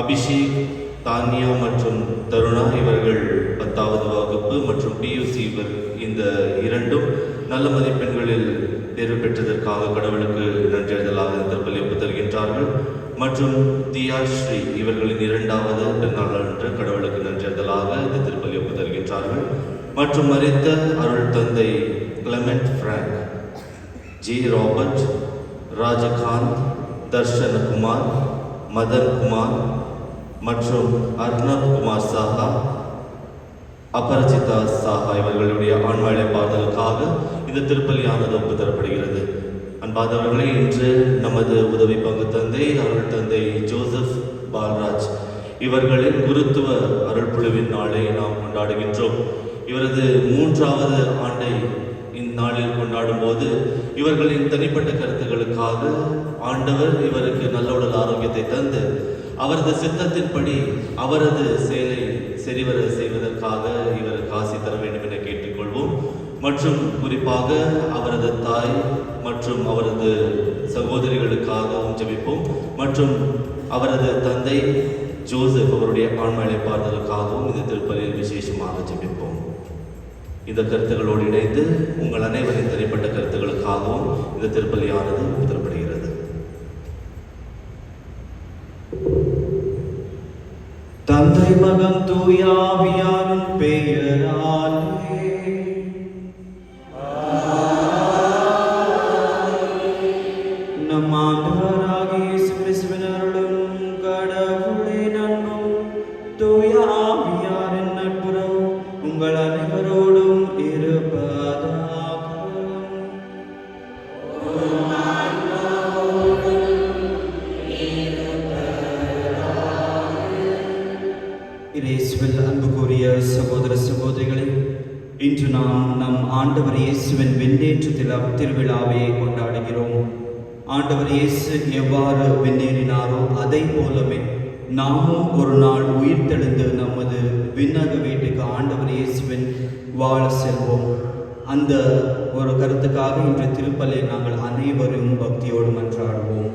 அபிஷேக், தானியா மற்றும் தருணா இவர்கள் 10வது வகுப்பு மற்றும் பியூசி இந்த இரண்டும் நல்ல மதிப்பெண்களில் தேர்வு பெற்றதற்காக கடவுளுக்கு நன்றியறிதலாக திருப்பலி ஒப்புத் தருகின்றார்கள். மற்றும் தியாஸ்ரீ இவர்களின் 2வது பிறந்தநாள் அன்று கடவுளுக்கு நன்றியறிதலாக இந்த திருப்பலி ஒப்புத் தருகின்றார்கள். மற்றும் மரித்த அருள் தந்தை கிளமெண்ட் பிராங்க், ஜி ராபர்ட், ராஜகாந்த், தர்ஷனகுமார், மதன் குமார் மற்றும் அர்ணப் குமார் சாஹா, அபரஜிதா சாஹா இவர்களுடைய ஆன்ம இளைப்பாறுதலுக்காக இந்த திருப்பலியானது ஒப்பு தரப்படுகிறது. அன்பாதவர்களே, இன்று நமது உதவி பங்கு தந்தை அருள் தந்தை ஜோசப் பால்ராஜ் இவர்களின் குருத்துவ அருள்புழுவின் நாளை நாம் கொண்டாடுகின்றோம். இவரது 3வது ஆண்டை இந்நாளில் கொண்டாடும் போது இவர்களின் தனிப்பட்ட கருத்துக்களுக்காக ஆண்டவர் இவருக்கு நல்ல உடல் ஆரோக்கியத்தை தந்து அவரது சித்தத்தின்படி அவரது செயலை சரிவர செய்வதற்காக இவருக்கு ஆசி தர வேண்டும் என கேட்டுக்கொள்வோம். மற்றும் குறிப்பாக அவரது தாய் மற்றும் அவரது சகோதரிகளுக்காகவும் ஜெபிப்போம். மற்றும் அவரது தந்தை ஜோசப் அவருடைய ஆன்ம இளைப்பாறுதலுக்காகவும் இந்த திருப்பலியில் விசேஷமாக ஜெபிப்போம். இந்த கருத்துக்களோடு இணைந்து உங்கள் அனைவரின் தனிப்பட்ட கருத்துக்களுக்காகவும் இந்த திருப்பலியானது தரப்படுகிறது. தந்தை மகன் தூய ஆவியாரின் பெயராலே நம் ஆண்டவராகிய இயேசு கிறிஸ்துவின் அருளும் கடவுளின் அன்பும் தூய ஆவியாரின் நட்புறவும் உங்கள் அனைவரோடும் இருப்பதாக. இயேசுவில் அன்புக்குரிய சகோதர சகோதரிகளே, இன்று நாம் நம் ஆண்டவர் இயேசுவின் விண்ணேற்று திருவிழாவை கொண்டாடுகிறோம். ஆண்டவர் இயேசு எவ்வாறு விண்ணேறினாரோ அதை போலவே நாமும் ஒரு நாள் உயிர்த்தெழுந்து நமது விண்ணக வீட்டுக்கு ஆண்டவர் இயேசுவின் வாழ செல்வோம். அந்த ஒரு கருத்துக்காக இன்று திருப்பலியை நாங்கள் அனைவரும் பக்தியோடு மன்றாடுவோம்.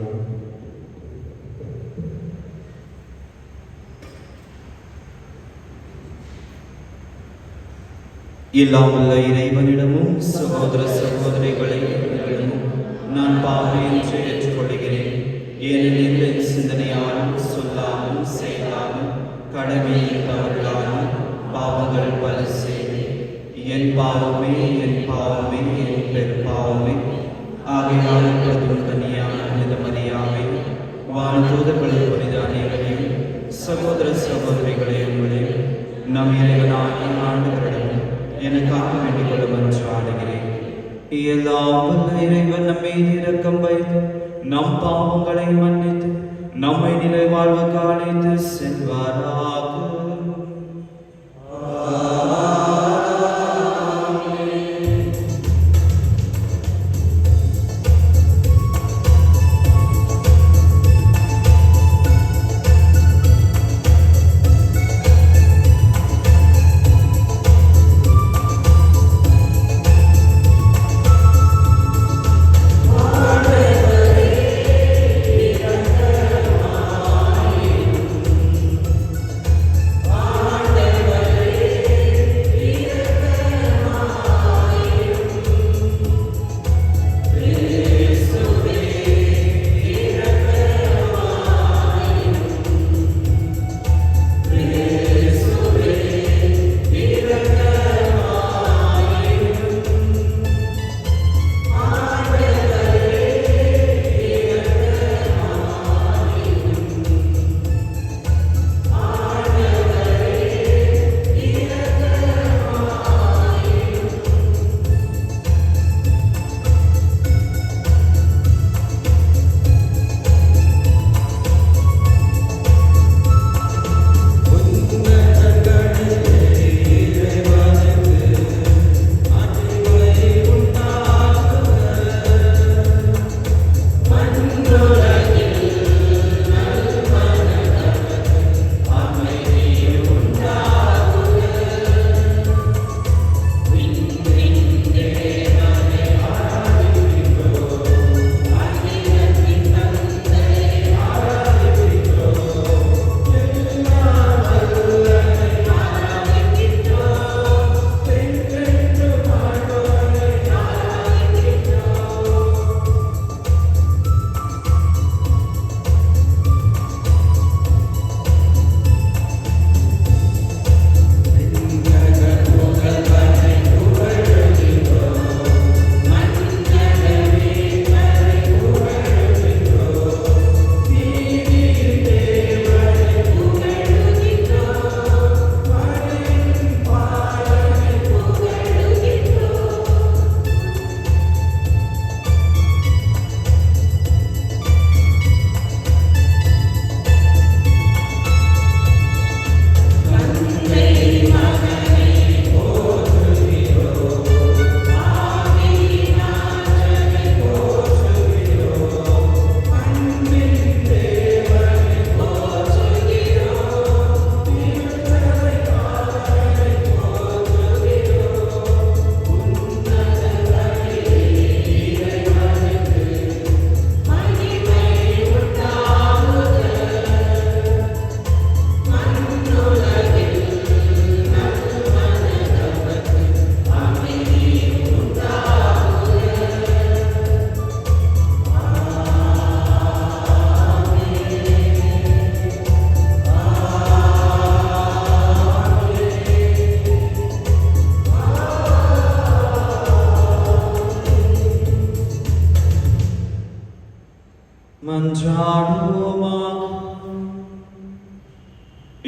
இல்லாமல்ல இறைவனிடமும் சகோதர சகோதரிகளிடமும் நான் பாவம் என்று ஏற்றுக்கொள்கிறேன். ஏனெனில் என் சிந்தனையாலும் சொல்லாலும் செயலாலும் கடமையில் தவறாலும் பாவங்கள் பல செய்தேன். என் பாவமே என் பாவமே என் பெரும்பாவமே. ஆகையால் கனியான புனித மரியாதை வாழ்தூதர்களின் புனித அனைவரையும் சகோதர சகோதரிகளை உங்களையும் நம் இறைவனாகிய ஆண்டவரிடம் எனக்காக வேண்டிக் கொள்ள மன்றாடுகிறேன். எல்லாம் வல்ல இறைவன் நம்மை இரக்கம் வைத்து நம் பாவங்களை மன்னித்து நம்மை நிலை வாழ்வுக்கு அழைத்து செல்வாராக.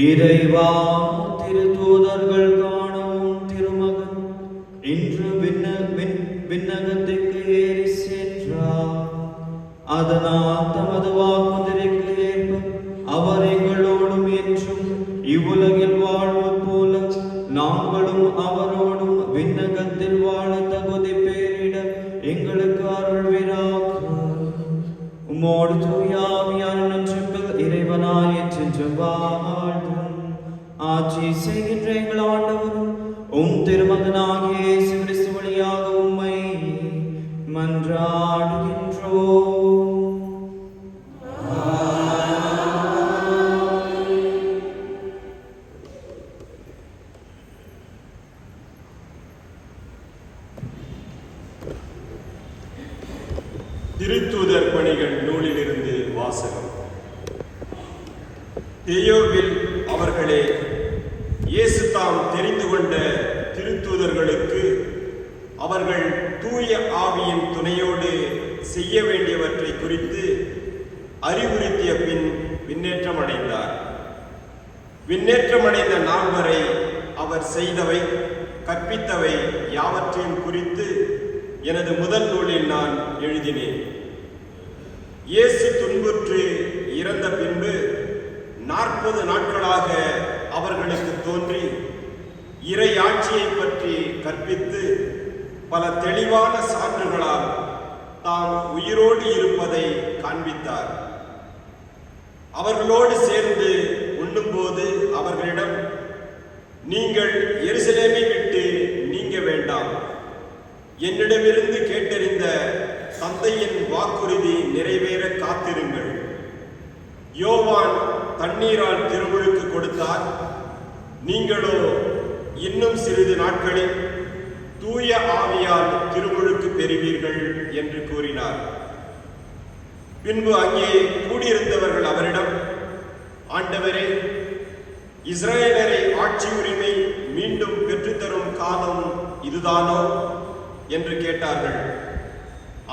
இறைவா, திருத்தூதர்கள் காணவும் திருமகன் இன்று விண்ணகத்துக்கு ஏறி சென்றார். அதனால் தமது வாக்குறுதிக்கு ஏற்ப அவர் எங்களோடும் என்றும் இவ்வுலகில் வாழ்வு போல நாங்களும் அவரோடும் விண்ணகத்தில் வாழ தகுதி பேரிட எங்களுக்கு அருள்வீராக. உம்மோடு தூயாவியான நன்றிகள் இறைவனாய் என்றென்றும் வாழ்ந்தும் ஆட்சி செய்கின்ற எங்கள் ஆண்டவரும் திருமகனாகிய இயேசு கிறிஸ்து வழியாக உம்மை மன்றாடுகின்றோம். திருத்தூதர் பணிகள் நூலிலிருந்து வாசகம். தேயோவில் அவர்களே, இயேசு தாம் தெரிந்து கொண்ட திருத்தூதர்களுக்கு அவர்கள் தூய ஆவியின் துணையோடு செய்ய வேண்டியவற்றை குறித்து அறிவுறுத்திய பின் விண்ணேற்றம் அடைந்தார். விண்ணேற்றமடைந்த நாள் வரை அவர் செய்தவை கற்பித்தவை யாவற்றையும் குறித்து எனது முதல் நூலில் நான் எழுதினேன். இயேசு துன்புற்று இறந்த பின்பு 40 நாட்களாக அவர்களுக்கு தோன்றி இறை ஆட்சியை பற்றி கற்பித்து பல தெளிவான சான்றுகளால் தாம் உயிரோடு இருப்பதை காண்பித்தார். அவர்களோடு சேர்ந்து உண்ணும்போது அவர்களிடம், நீங்கள் எருசலேமை விட்டு நீங்க வேண்டாம், என்னிடமிருந்து கேட்டறிந்த தந்தையின் வாக்குறுதி நிறைவேற காத்திருங்கள். யோவான் தண்ணீரால் திருமுழுக்கு கொடுத்தார், நீங்களோ இன்னும் சிறிது நாட்களில் தூய ஆவியால் திருமுழுக்கு பெறுவீர்கள் என்று கூறினார். பின்பு அங்கே கூடியிருந்தவர்கள் அவரிடம், ஆண்டவரே, இஸ்ரவேலரை ஆட்சி உரிமை மீண்டும் பெற்றுத்தரும் காலம் இதுதானோ என்று கேட்டார்கள்.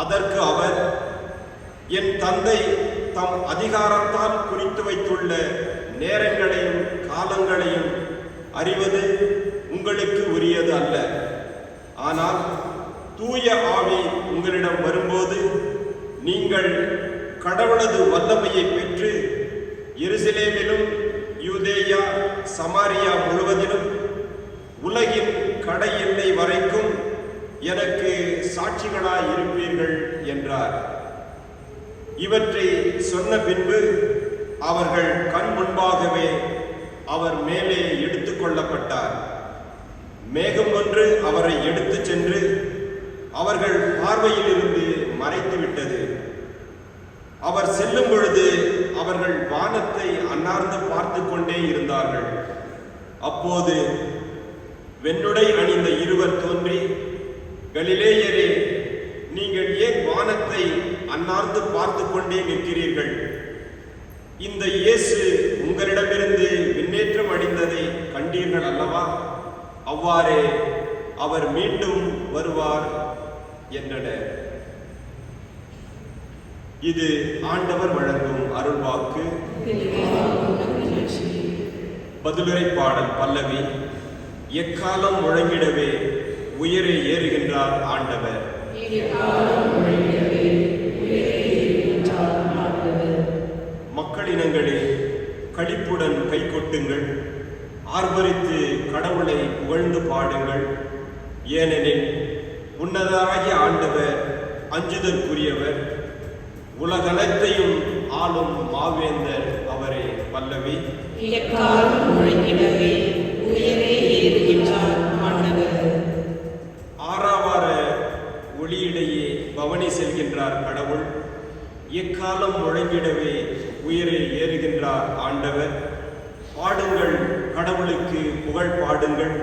அதற்கு அவர், என் தந்தை தம் அதிகாரத்தால் குறித்து வைத்துள்ள நேரங்களையும் காலங்களையும் அறிவது உங்களுக்கு உரியது அல்ல. ஆனால் தூய ஆவி உங்களிடம் வரும்போது நீங்கள் கடவுளது வல்லமையை பெற்று எருசலேமிலும் யூதேயா சமாரியா முழுவதிலும் உலகின் கடை எல்லை வரைக்கும் எனக்கு சாட்சிகளாய் இருப்பீர்கள் என்றார். இவற்றை சொன்ன பின்பு அவர்கள் கண் முன்பாகவே அவர் மேலே எடுத்துக் கொள்ளப்பட்டார். மேகம் ஒன்று அவரை எடுத்துச் சென்று அவர்கள் பார்வையிலிருந்து மறைத்துவிட்டது. அவர் செல்லும் பொழுது அவர்கள் வானத்தை அன்னார்ந்து பார்த்து கொண்டே இருந்தார்கள். அப்போது வெண்ணுடை அணிந்த இருவர் தோன்றி, கலிலேயரே, நீங்கள் ஏன் வானத்தை அன்னார்ந்து பார்த்து கொண்டே நிற்கிறீர்கள்? இந்த இயேசு உங்களிடமிருந்து விண்ணேற்றம் அடைந்ததை கண்டீர்கள் அல்லவா? அவ்வாறே அவர் மீண்டும் வருவார் என்றனர். இது ஆண்டவர் வழங்கும் அருள்வாக்கு. பதிலுரை பாடல் பல்லவி. எக்காலம் முழங்கிடவே உயரே ஏறுகின்றார் ஆண்டவர். மக்களினங்களே, களிப்புடன் கை கொட்டுங்கள், ஆர்ப்பரித்து கடவுளை புகழ்ந்து பாடுங்கள். ஏனெனில் உன்னதராகிய ஆண்டவர் அஞ்சுதற்குரியவர், உலகனைத்தையும் ஆளும் மாவேந்தர் அவரே. பல்லவி. ஆறாவார ஒளியிடையே பவனி செல்கின்றார் கடவுள். எக்காலம் முழங்கிடவே உயரே ஏறுகின்றார் ஆண்டவர். பாடுங்கள், கடவுளுக்கு புகழ் பாடுங்கள்,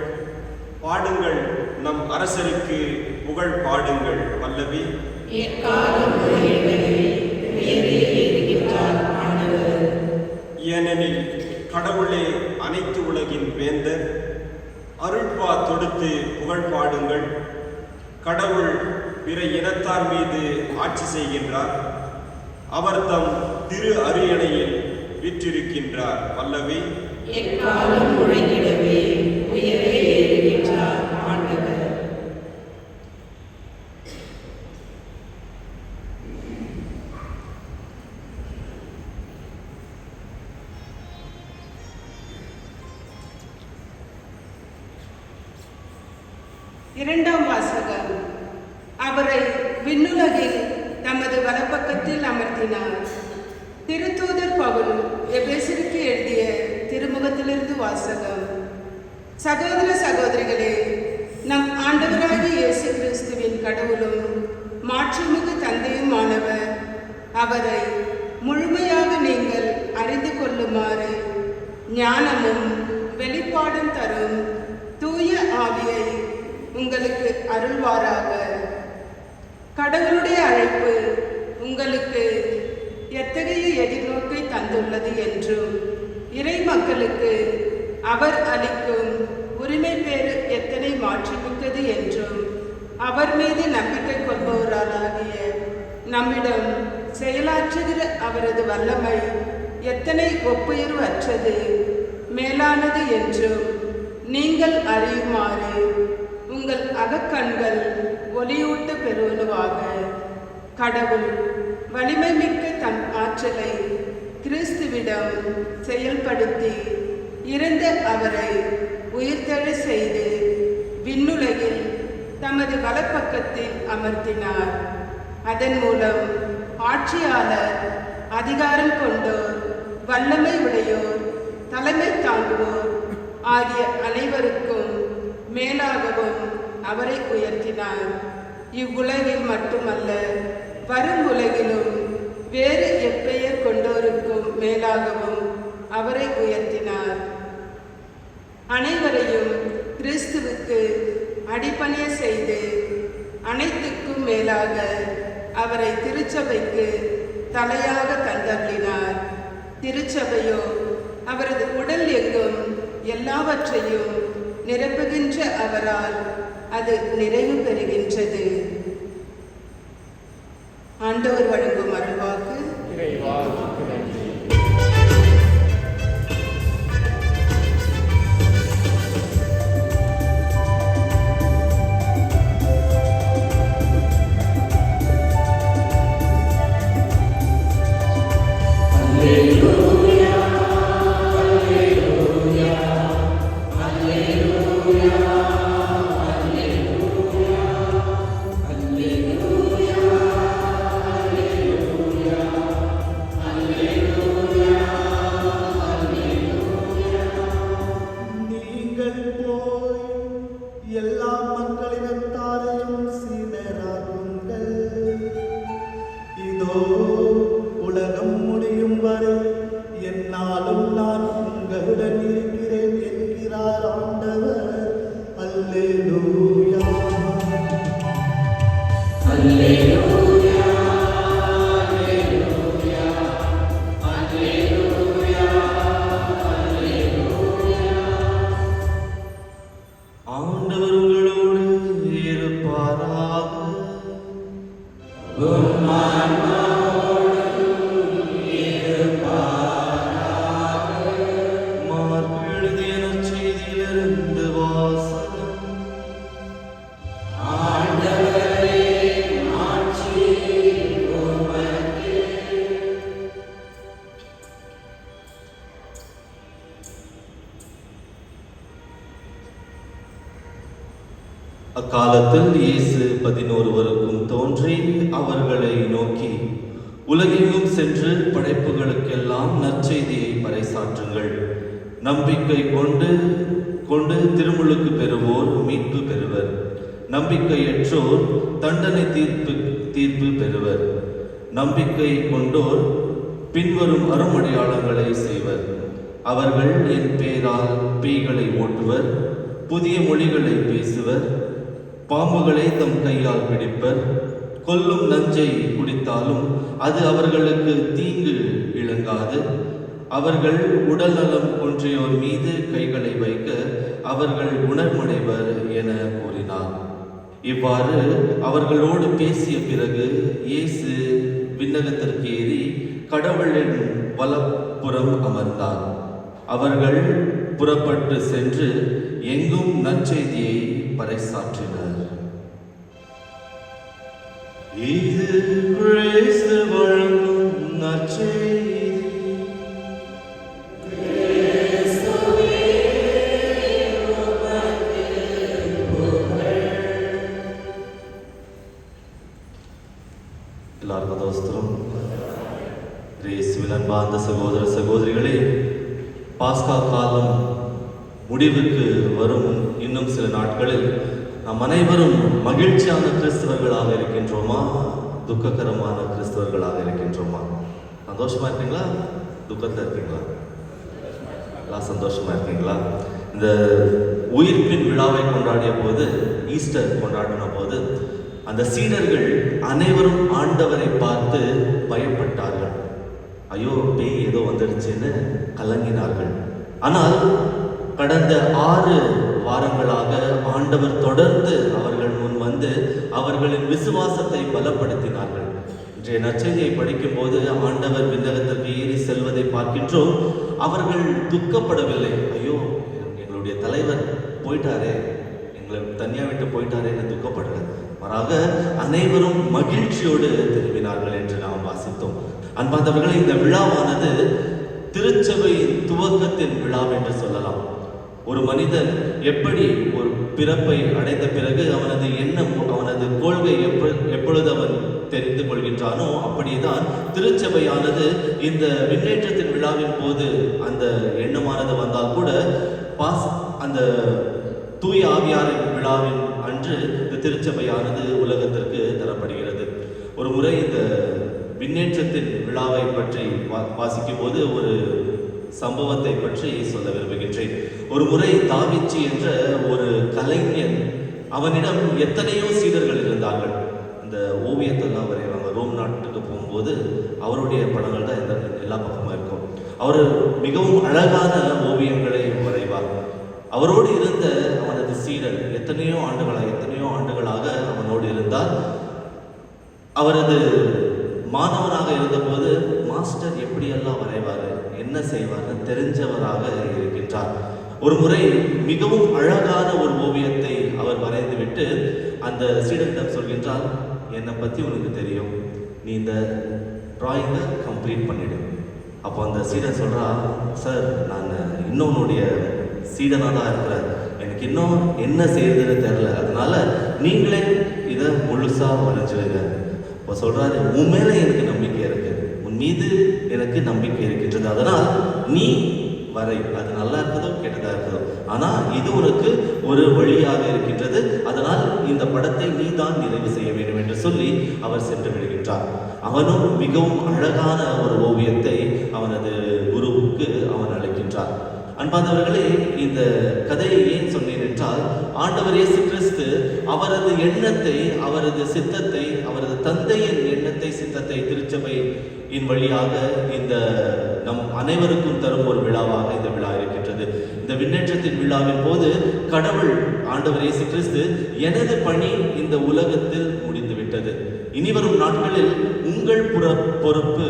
பாடுங்கள், நம் அரசருக்கு புகழ் பாடுங்கள். பல்லவி. ஏனெனில் கடவுளே அனைத்து உலகின் வேந்தர். அருள்பா தொடுத்து புகழ் பாடுங்கள். கடவுள் பிற இனத்தார் மீது ஆட்சி செய்கின்றார். அவர் தம் திரு அரியணையில் விற்றிருக்கின்றார். பல்லவி. எக்காலம் முழங்கிடவே உயரே ஏறுகின்றார் ஆண்டவர். இரண்டாம் வாசகம். அவரை விண்ணுலகில் தமது வலப்பக்கத்தில் அமர்த்தினார். திருத்தூதர் பவுல் எபேசருக்கு எழுதிய திருமுகத்திலிருந்து வாசகம். சகோதர சகோதரிகளே, நம் ஆண்டவராகிய இயேசு கிறிஸ்துவின் கடவுளும் மாட்சிமிகு தந்தையுமானவர் அவரை முழுமையாக நீங்கள் அறிந்து கொள்ளுமாறு ஞானமும் வெளிப்பாடும் தரும் தூய ஆவியை உங்களுக்கு அருள்வாராக. கடவுளுடைய அழைப்பு உங்களுக்கு எத்தகைய எதிர்நோக்கை தந்துள்ளது என்றும் இறை மக்களுக்கு அவர் அளிக்கும் உரிமை பேறு எத்தனை மாற்றிமிக்கது என்றும் அவர் மீது நம்பிக்கை கொள்பவராகிய நம்மிடம் செயலாற்றுகிற அவரது வல்லமை எத்தனை ஒப்புயர்வு அற்றது மேலானது என்றும் நீங்கள் அறியுமாறு உங்கள் அகக்கண்கள் ஒளியூட்டு பெறுவனுவாக. கடவுள் வலிமை மிக்க தம் ஆற்றலை கிறிஸ்துவிடம் செயல்படுத்தி இறந்த அவரை உயிர்த்தெழ செய்து விண்ணுலகில் தமது வலப்பக்கத்தில் அமர்த்தினார். அதன் மூலம் ஆட்சியாளர், அதிகாரம் கொண்டோர், வல்லமை உடையோர், தலைமை தாங்குவோர் ஆகிய அனைவருக்கும் மேலாகவும் அவரை உயர்த்தினார். இவ்வுலகில் மட்டுமல்ல, வரும் உலகிலும் வேறு எப்பெயர் கொண்டோருக்கும் மேலாகவும் அவரை உயர்த்தினார். அனைவரையும் கிறிஸ்துவுக்கு அடிபணிய செய்து அனைத்துக்கும் மேலாக அவரை திருச்சபைக்கு தலையாக தந்தள்ளினார். திருச்சபையோ அவரது உடல் எங்கும் எல்லாவற்றையும் நிரப்புகின்ற அவரால் அது நிறைவு பெறுகின்றது. ஆண்டவர் வழங்கும் அருள்வாக்கு. உலகம் முடியும் வரை என்னாலும் நான் உங்களுடன் இருக்கிறேன் என்கிறார் ஆண்டவர். அல்லேலூயா, அல்லேலூயா, அல்லேலூயா, அல்லேலூயா, அல்லேலூயா. ஆண்டவர் உங்களோடு இருப்பாராக. அக்காலத்தில் இயேசு 11 தோன்றி அவர்களை நோக்கி, உலகெங்கும் சென்று படைப்புகளுக்கெல்லாம் நற்செய்தியை பறைசாற்றுங்கள். நம்பிக்கை கொண்டு திருமுழுக்கு பெறுவோர் மீட்பு பெறுவர். நம்பிக்கையற்றோர் தண்டனை தீர்ப்பு பெறுவர். நம்பிக்கை கொண்டோர் பின்வரும் அருமடையாளங்களை செய்வர். அவர்கள் என் பேரால் பேய்களை ஓட்டுவர், புதிய மொழிகளை பேசுவர், பாம்புகளை தம் கையால் பிடிப்பர், கொல்லும் நஞ்சை குடித்தாலும் அது அவர்களுக்கு தீங்கு இழங்காது. அவர்கள் உடல் நலம் ஒன்றியோர் மீது கைகளை வைக்க அவர்கள் உணர்மடைவர் என கூறினார். இவ்வாறு அவர்களோடு பேசிய பிறகு இயேசு விண்ணகத்திற்கு ஏறி கடவுளின் வலப்புறம் அமர்ந்தார். அவர்கள் புறப்பட்டு சென்று எங்கும் நற்செய்தியை பறைசாற்றினர். இது கிறிஸ்து வழங்கும் நற்செய்தி. எல்லாருக்கும் தோஸ்திரம். இயேசுவில் அன்பார்ந்த சகோதர சகோதரிகளே, பாஸ்கா காலம் முடிவுக்கு வரும் இன்னும் சில நாட்களில் நாம் அனைவரும் மகிழ்ச்சியான கிறிஸ்தவர்களாக இருக்கின்றோமா, துக்ககரமான கிறிஸ்தவர்களாக இருக்கின்றோமா? சந்தோஷமா இருக்கீங்களா, துக்கத்தில் இருக்கீங்களா? எல்லாம் சந்தோஷமா இருக்கீங்களா? இந்த உயிர்ப்பின் விழாவை கொண்டாடிய போது, ஈஸ்டர் கொண்டாடின போது, அந்த சீடர்கள் அனைவரும் ஆண்டவரை பார்த்து பயப்பட்டார்கள். ஐயோ, பேய் ஏதோ வந்துடுச்சுன்னு கலங்கினார்கள். ஆனால் கடந்த 6 வாரங்களாக ஆண்டவர் தொடர்ந்து அவர்கள் முன் வந்து அவர்களின் விசுவாசத்தை பலப்படுத்தினார்கள். இன்றைய நற்செய்தியை படிக்கும் போது ஆண்டவர் விண்ணகத்திற்கு ஏறி செல்வதை பார்க்கின்றோம். அவர்கள் துக்கப்படவில்லை. ஐயோ, எங்களுடைய தலைவர் போயிட்டாரே, எங்களை தனியா விட்டு போயிட்டாரே என்று துக்கப்படல. மாறாக அனைவரும் மகிழ்ச்சியோடு திரும்பினார்கள் என்று நாம் வாசித்தோம். அன்பார்ந்தவர்களே, இந்த விழாவானது திருச்சபையின் துவக்கத்தின் விழா என்று சொல்லலாம். ஒரு மனிதன் எப்படி ஒரு பிறப்பை அடைந்த பிறகு அவனது எண்ணம், அவனது கொள்கை எப்பொழுது அவன் தெரிந்து கொள்கின்றானோ, அப்படியேதான் திருச்சபையானது இந்த விண்ணேற்றத்தின் விழாவின் போது அந்த எண்ணமானது வந்தால் கூட அந்த தூய ஆவியாரின் விழாவின் அன்று இந்த திருச்சபையானது உலகத்திற்கு தரப்படுகிறது. ஒரு முறை இந்த விண்ணேற்றத்தின் விழாவை பற்றி வாசிக்கும் போது ஒரு சம்பவத்தை பற்றி சொல்ல விரும்புகின்றேன். ஒரு முறை தாவிச்சி என்ற ஒரு கலைஞன், அவனிடம் எத்தனையோ சீடர்கள் இருந்தார்கள். இந்த ஓவியத்தெல்லாம் வரைவாங்க. ரோம் நாட்டுக்கு போகும்போது அவருடைய படங்கள் தான் எல்லா பக்கமும் இருக்கும். அவர் மிகவும் அழகான ஓவியங்களை வரைவார். அவரோடு இருந்த அவனது சீடர் எத்தனையோ ஆண்டுகளாக அவனோடு இருந்தார். அவரது மாணவனாக இருந்தபோது மாஸ்டர் எப்படியெல்லாம் வரைவார், என்ன செய்வார்னு தெரிஞ்சவராக இருக்கின்றார். ஒரு முறை மிகவும் அழகான ஒரு ஓவியத்தை அவர் வரைந்துவிட்டு அந்த சீடரிடம் சொல்கின்றார், என்னை பற்றி உனக்கு தெரியும், நீ இந்த டிராயிங்கை கம்ப்ளீட் பண்ணிடு. அப்போ அந்த சீடர் சொல்கிறா, சார் நான் இன்னொன்னுடைய சீடனாக தான் இருக்கிறேன், எனக்கு இன்னும் என்ன செய்யறதுன்னு தெரில, அதனால நீங்களே இதை முழுசாக வரைஞ்சிடுங்க. இப்போ சொல்கிறாரு, உன் மேலே எனக்கு நம்பிக்கை இருக்கு, உன் மீது எனக்கு நம்பிக்கை இருக்கின்றது, அதனால் நீ வரை, அது நல்லா இருக்குதோ கெட்டதா இருக்குதோ, ஆனால் இது உனக்கு ஒரு வழியாக இருக்கின்றது, அதனால் இந்த படத்தை நீ தான் நிறைவு செய்ய வேண்டும் என்று சொல்லி அவர் சென்று விடுகின்றார். அவனும் மிகவும் அழகான ஒரு ஓவியத்தை அவனது குருவுக்கு அவன் அளிக்கின்றார். அன்பார்ந்தவர்களே, இந்த கதையை ஏன் சொன்னேன் என்றால், ஆண்டவர் இயேசு கிறிஸ்து அவரது எண்ணத்தை, அவரது சித்தத்தை, அவரது தந்தையின் எண்ணத்தை, சித்தத்தை திருச்சபையின் வழியாக இந்த நம் அனைவருக்கும் தரும் ஒரு விழாவாக இந்த விழா இருக்கின்றது. இந்த விண்ணேற்றத்தின் விழாவின் போது கடவுள் ஆண்டவர் இயேசு கிறிஸ்து, எனது பணி இந்த உலகத்தில் முடிந்துவிட்டது, இனிவரும் நாட்களில் உங்கள் பொறுப்பு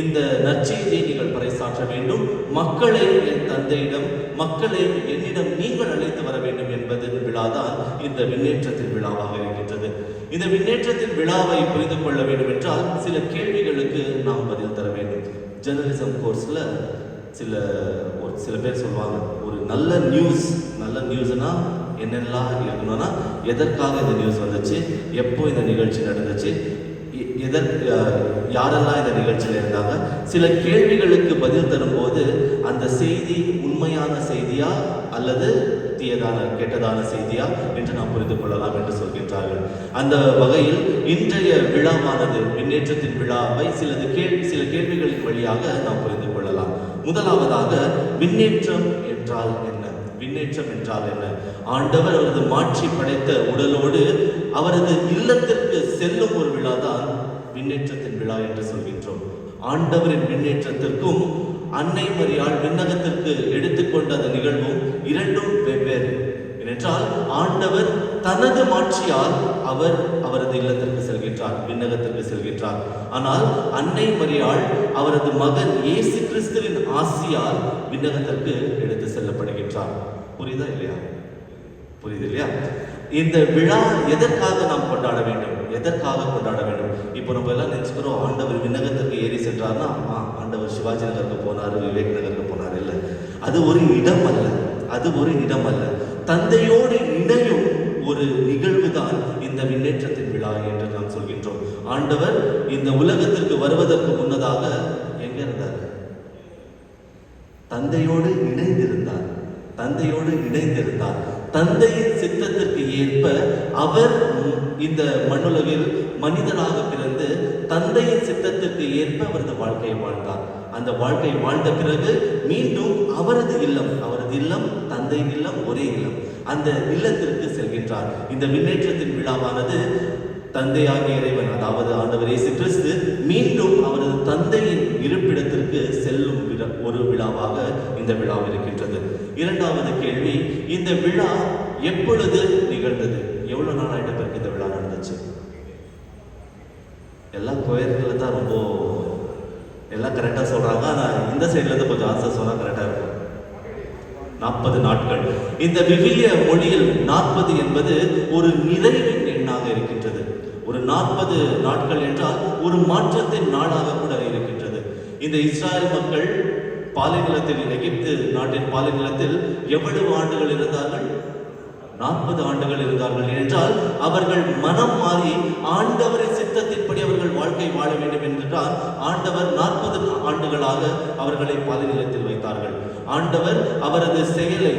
இந்த நற்செய்தியை நீங்கள் பறைசாற்ற வேண்டும், மக்களை என் தந்தையிடம், மக்களை என்னிடம் நீங்கள் அழைத்து வர வேண்டும் என்பதன் விழாதான் இந்த விண்ணேற்றத்தின் விழாவாக இருக்கின்றது. இந்த விண்ணேற்றத்தின் விழாவை புரிந்து கொள்ள வேண்டும் என்றால் சில கேள்விகளுக்கு நாம் பதில் தர வேண்டும். ஜெர்னலிசம் கோர்ஸில் சில பேர் சொல்லுவாங்க, ஒரு நல்ல நியூஸ்னா என்னெல்லாம் இருக்கணும்னா, எதற்காக இந்த நியூஸ் வந்துச்சு, எப்போ இந்த நிகழ்ச்சி நடந்துச்சு, யாரெல்லாம் இந்த நிகழ்ச்சியில் இருந்தாங்க. சில கேள்விகளுக்கு பதில் தரும்போது அந்த செய்தி உண்மையான செய்தியா அல்லது தீயதான கெட்டதான செய்தியா என்று நாம் புரிந்து கொள்ளலாம் என்று சொல்கின்றார்கள். அந்த வகையில் இன்றைய விழாவானது விண்ணேற்றத்தின் விழாவை சில கேள்விகளின் வழியாக நாம் புரிந்து கொள்ளலாம். முதலாவதாக, விண்ணேற்றம் என்றால் என்ன? விண்ணேற்றம் என்றால் என்ன? ஆண்டவர் அவரது மாற்றி படைத்த உடலோடு அவரது இல்லத்திற்கு செல்லும் ஒரு விழா தான் விண்ணேற்றத்தின் விழா என்று சொல்கின்றோம். ஆண்டவரின் விண்ணேற்றத்திற்கும் அன்னை மரியாள் விண்ணகத்திற்கு எடுத்துக்கொண்ட அந்த நிகழ்வும் இரண்டும் வெவ்வேறு. ஏனென்றால் ஆண்டவர் தனது மாட்சியால் அவரது இல்லத்திற்கு செல்கின்றார். செல்கின்றார், விண்ணகத்திற்கு செல்கின்றார். ஆனால் அன்னை மரியாள் அவரது மகன் இயேசு கிறிஸ்துவின் ஆசியால் விண்ணகத்திற்கு எடுத்து செல்லப்படுகின்றார். புரியுதா இல்லையா? புரியுது இல்லையா? இந்த விழா எதற்காக நாம் கொண்டாட வேண்டும்? எதற்காக கொண்டாட வேண்டும்? இப்போ நம்ம எல்லாம் நினைச்சுக்கிறோம், ஆண்டவர் விண்ணகத்திற்கு ஏறி சென்றார்னா ஆண்டவர் சிவாஜி நகருக்கு போனார், விவேக் நகருக்கு போனார். இல்லை, அது ஒரு இடம் அல்ல, அது ஒரு இடம் அல்ல. தந்தையோடு இணையும் ஒரு நிகழ்வு தான் இந்த விண்ணேற்றத்தின் விழா என்று நாம் சொல்கின்றோம். ஆண்டவர் இந்த உலகத்திற்கு வருவதற்கு முன்னதாக எங்க இருந்தார்? தந்தையோடு இணைந்திருந்தார், தந்தையோடு இணைந்திருந்தார். தந்தையின் சித்தத்திற்கு ஏற்ப அவர் இந்த மண்ணுலகில் மனிதனாக பிறந்து தந்தையின் சித்தத்திற்கு ஏற்ப அவரது வாழ்க்கையை வாழ்ந்தார். அந்த வாழ்க்கை வாழ்ந்த பிறகு மீண்டும் அவரது இல்லம் தந்தையின் இல்லம், ஒரே இல்லம், அந்த இல்லத்திற்கு செல்கின்றார். இந்த விண்ணேற்றத்தின் விழாவானது தந்தையாகிய இறைவன், அதாவது ஆண்டவர் இயேசு கிறிஸ்து மீண்டும் அவரது தந்தையின் இருப்பிடத்திற்கு செல்லும் ஒரு விழாவாக இந்த விழா இருக்கின்றது. இரண்டாவது கேள்வி, இந்த விழா எப்பொழுது நிகழ்ந்தது? எவ்வளவு நாள் ஆயிட்ட பிறகு இந்த விழா நடந்துச்சு? எல்லா கோயில்களில் தான் ரொம்ப எல்லாம் கரெக்டாக சொல்றாங்க. ஆனால் இந்த சைட்ல இருந்து கொஞ்சம் ஆன்சர் சொன்னா கரெக்டாக இருக்கும். 40 நாட்கள். இந்த விவிலிய மொழியில் 40 என்பது ஒரு நிறைவின் எண்ணாக இருக்கின்றது. ஒரு 40 நாட்கள் என்றால் ஒரு மாற்றத்தின் நாளாக கூட இருக்கின்றது. இந்த இஸ்ராயல் மக்கள் பாலைநிலத்தில், எகிப்து நாட்டின் பாலைநிலத்தில் எவ்வளவு ஆண்டுகள் இருந்தார்கள்? 40 ஆண்டுகள் இருந்தார்கள். என்றால் அவர்கள் மனம் மாறி ஆண்டவரின் சித்தத்தின்படி அவர்கள் வாழ்க்கை வாழ வேண்டும் என்றால் ஆண்டவர் 40 ஆண்டுகளாக அவர்களை பாலைநிலத்தில் வைத்தார்கள். ஆண்டவர் அவரது செயலை,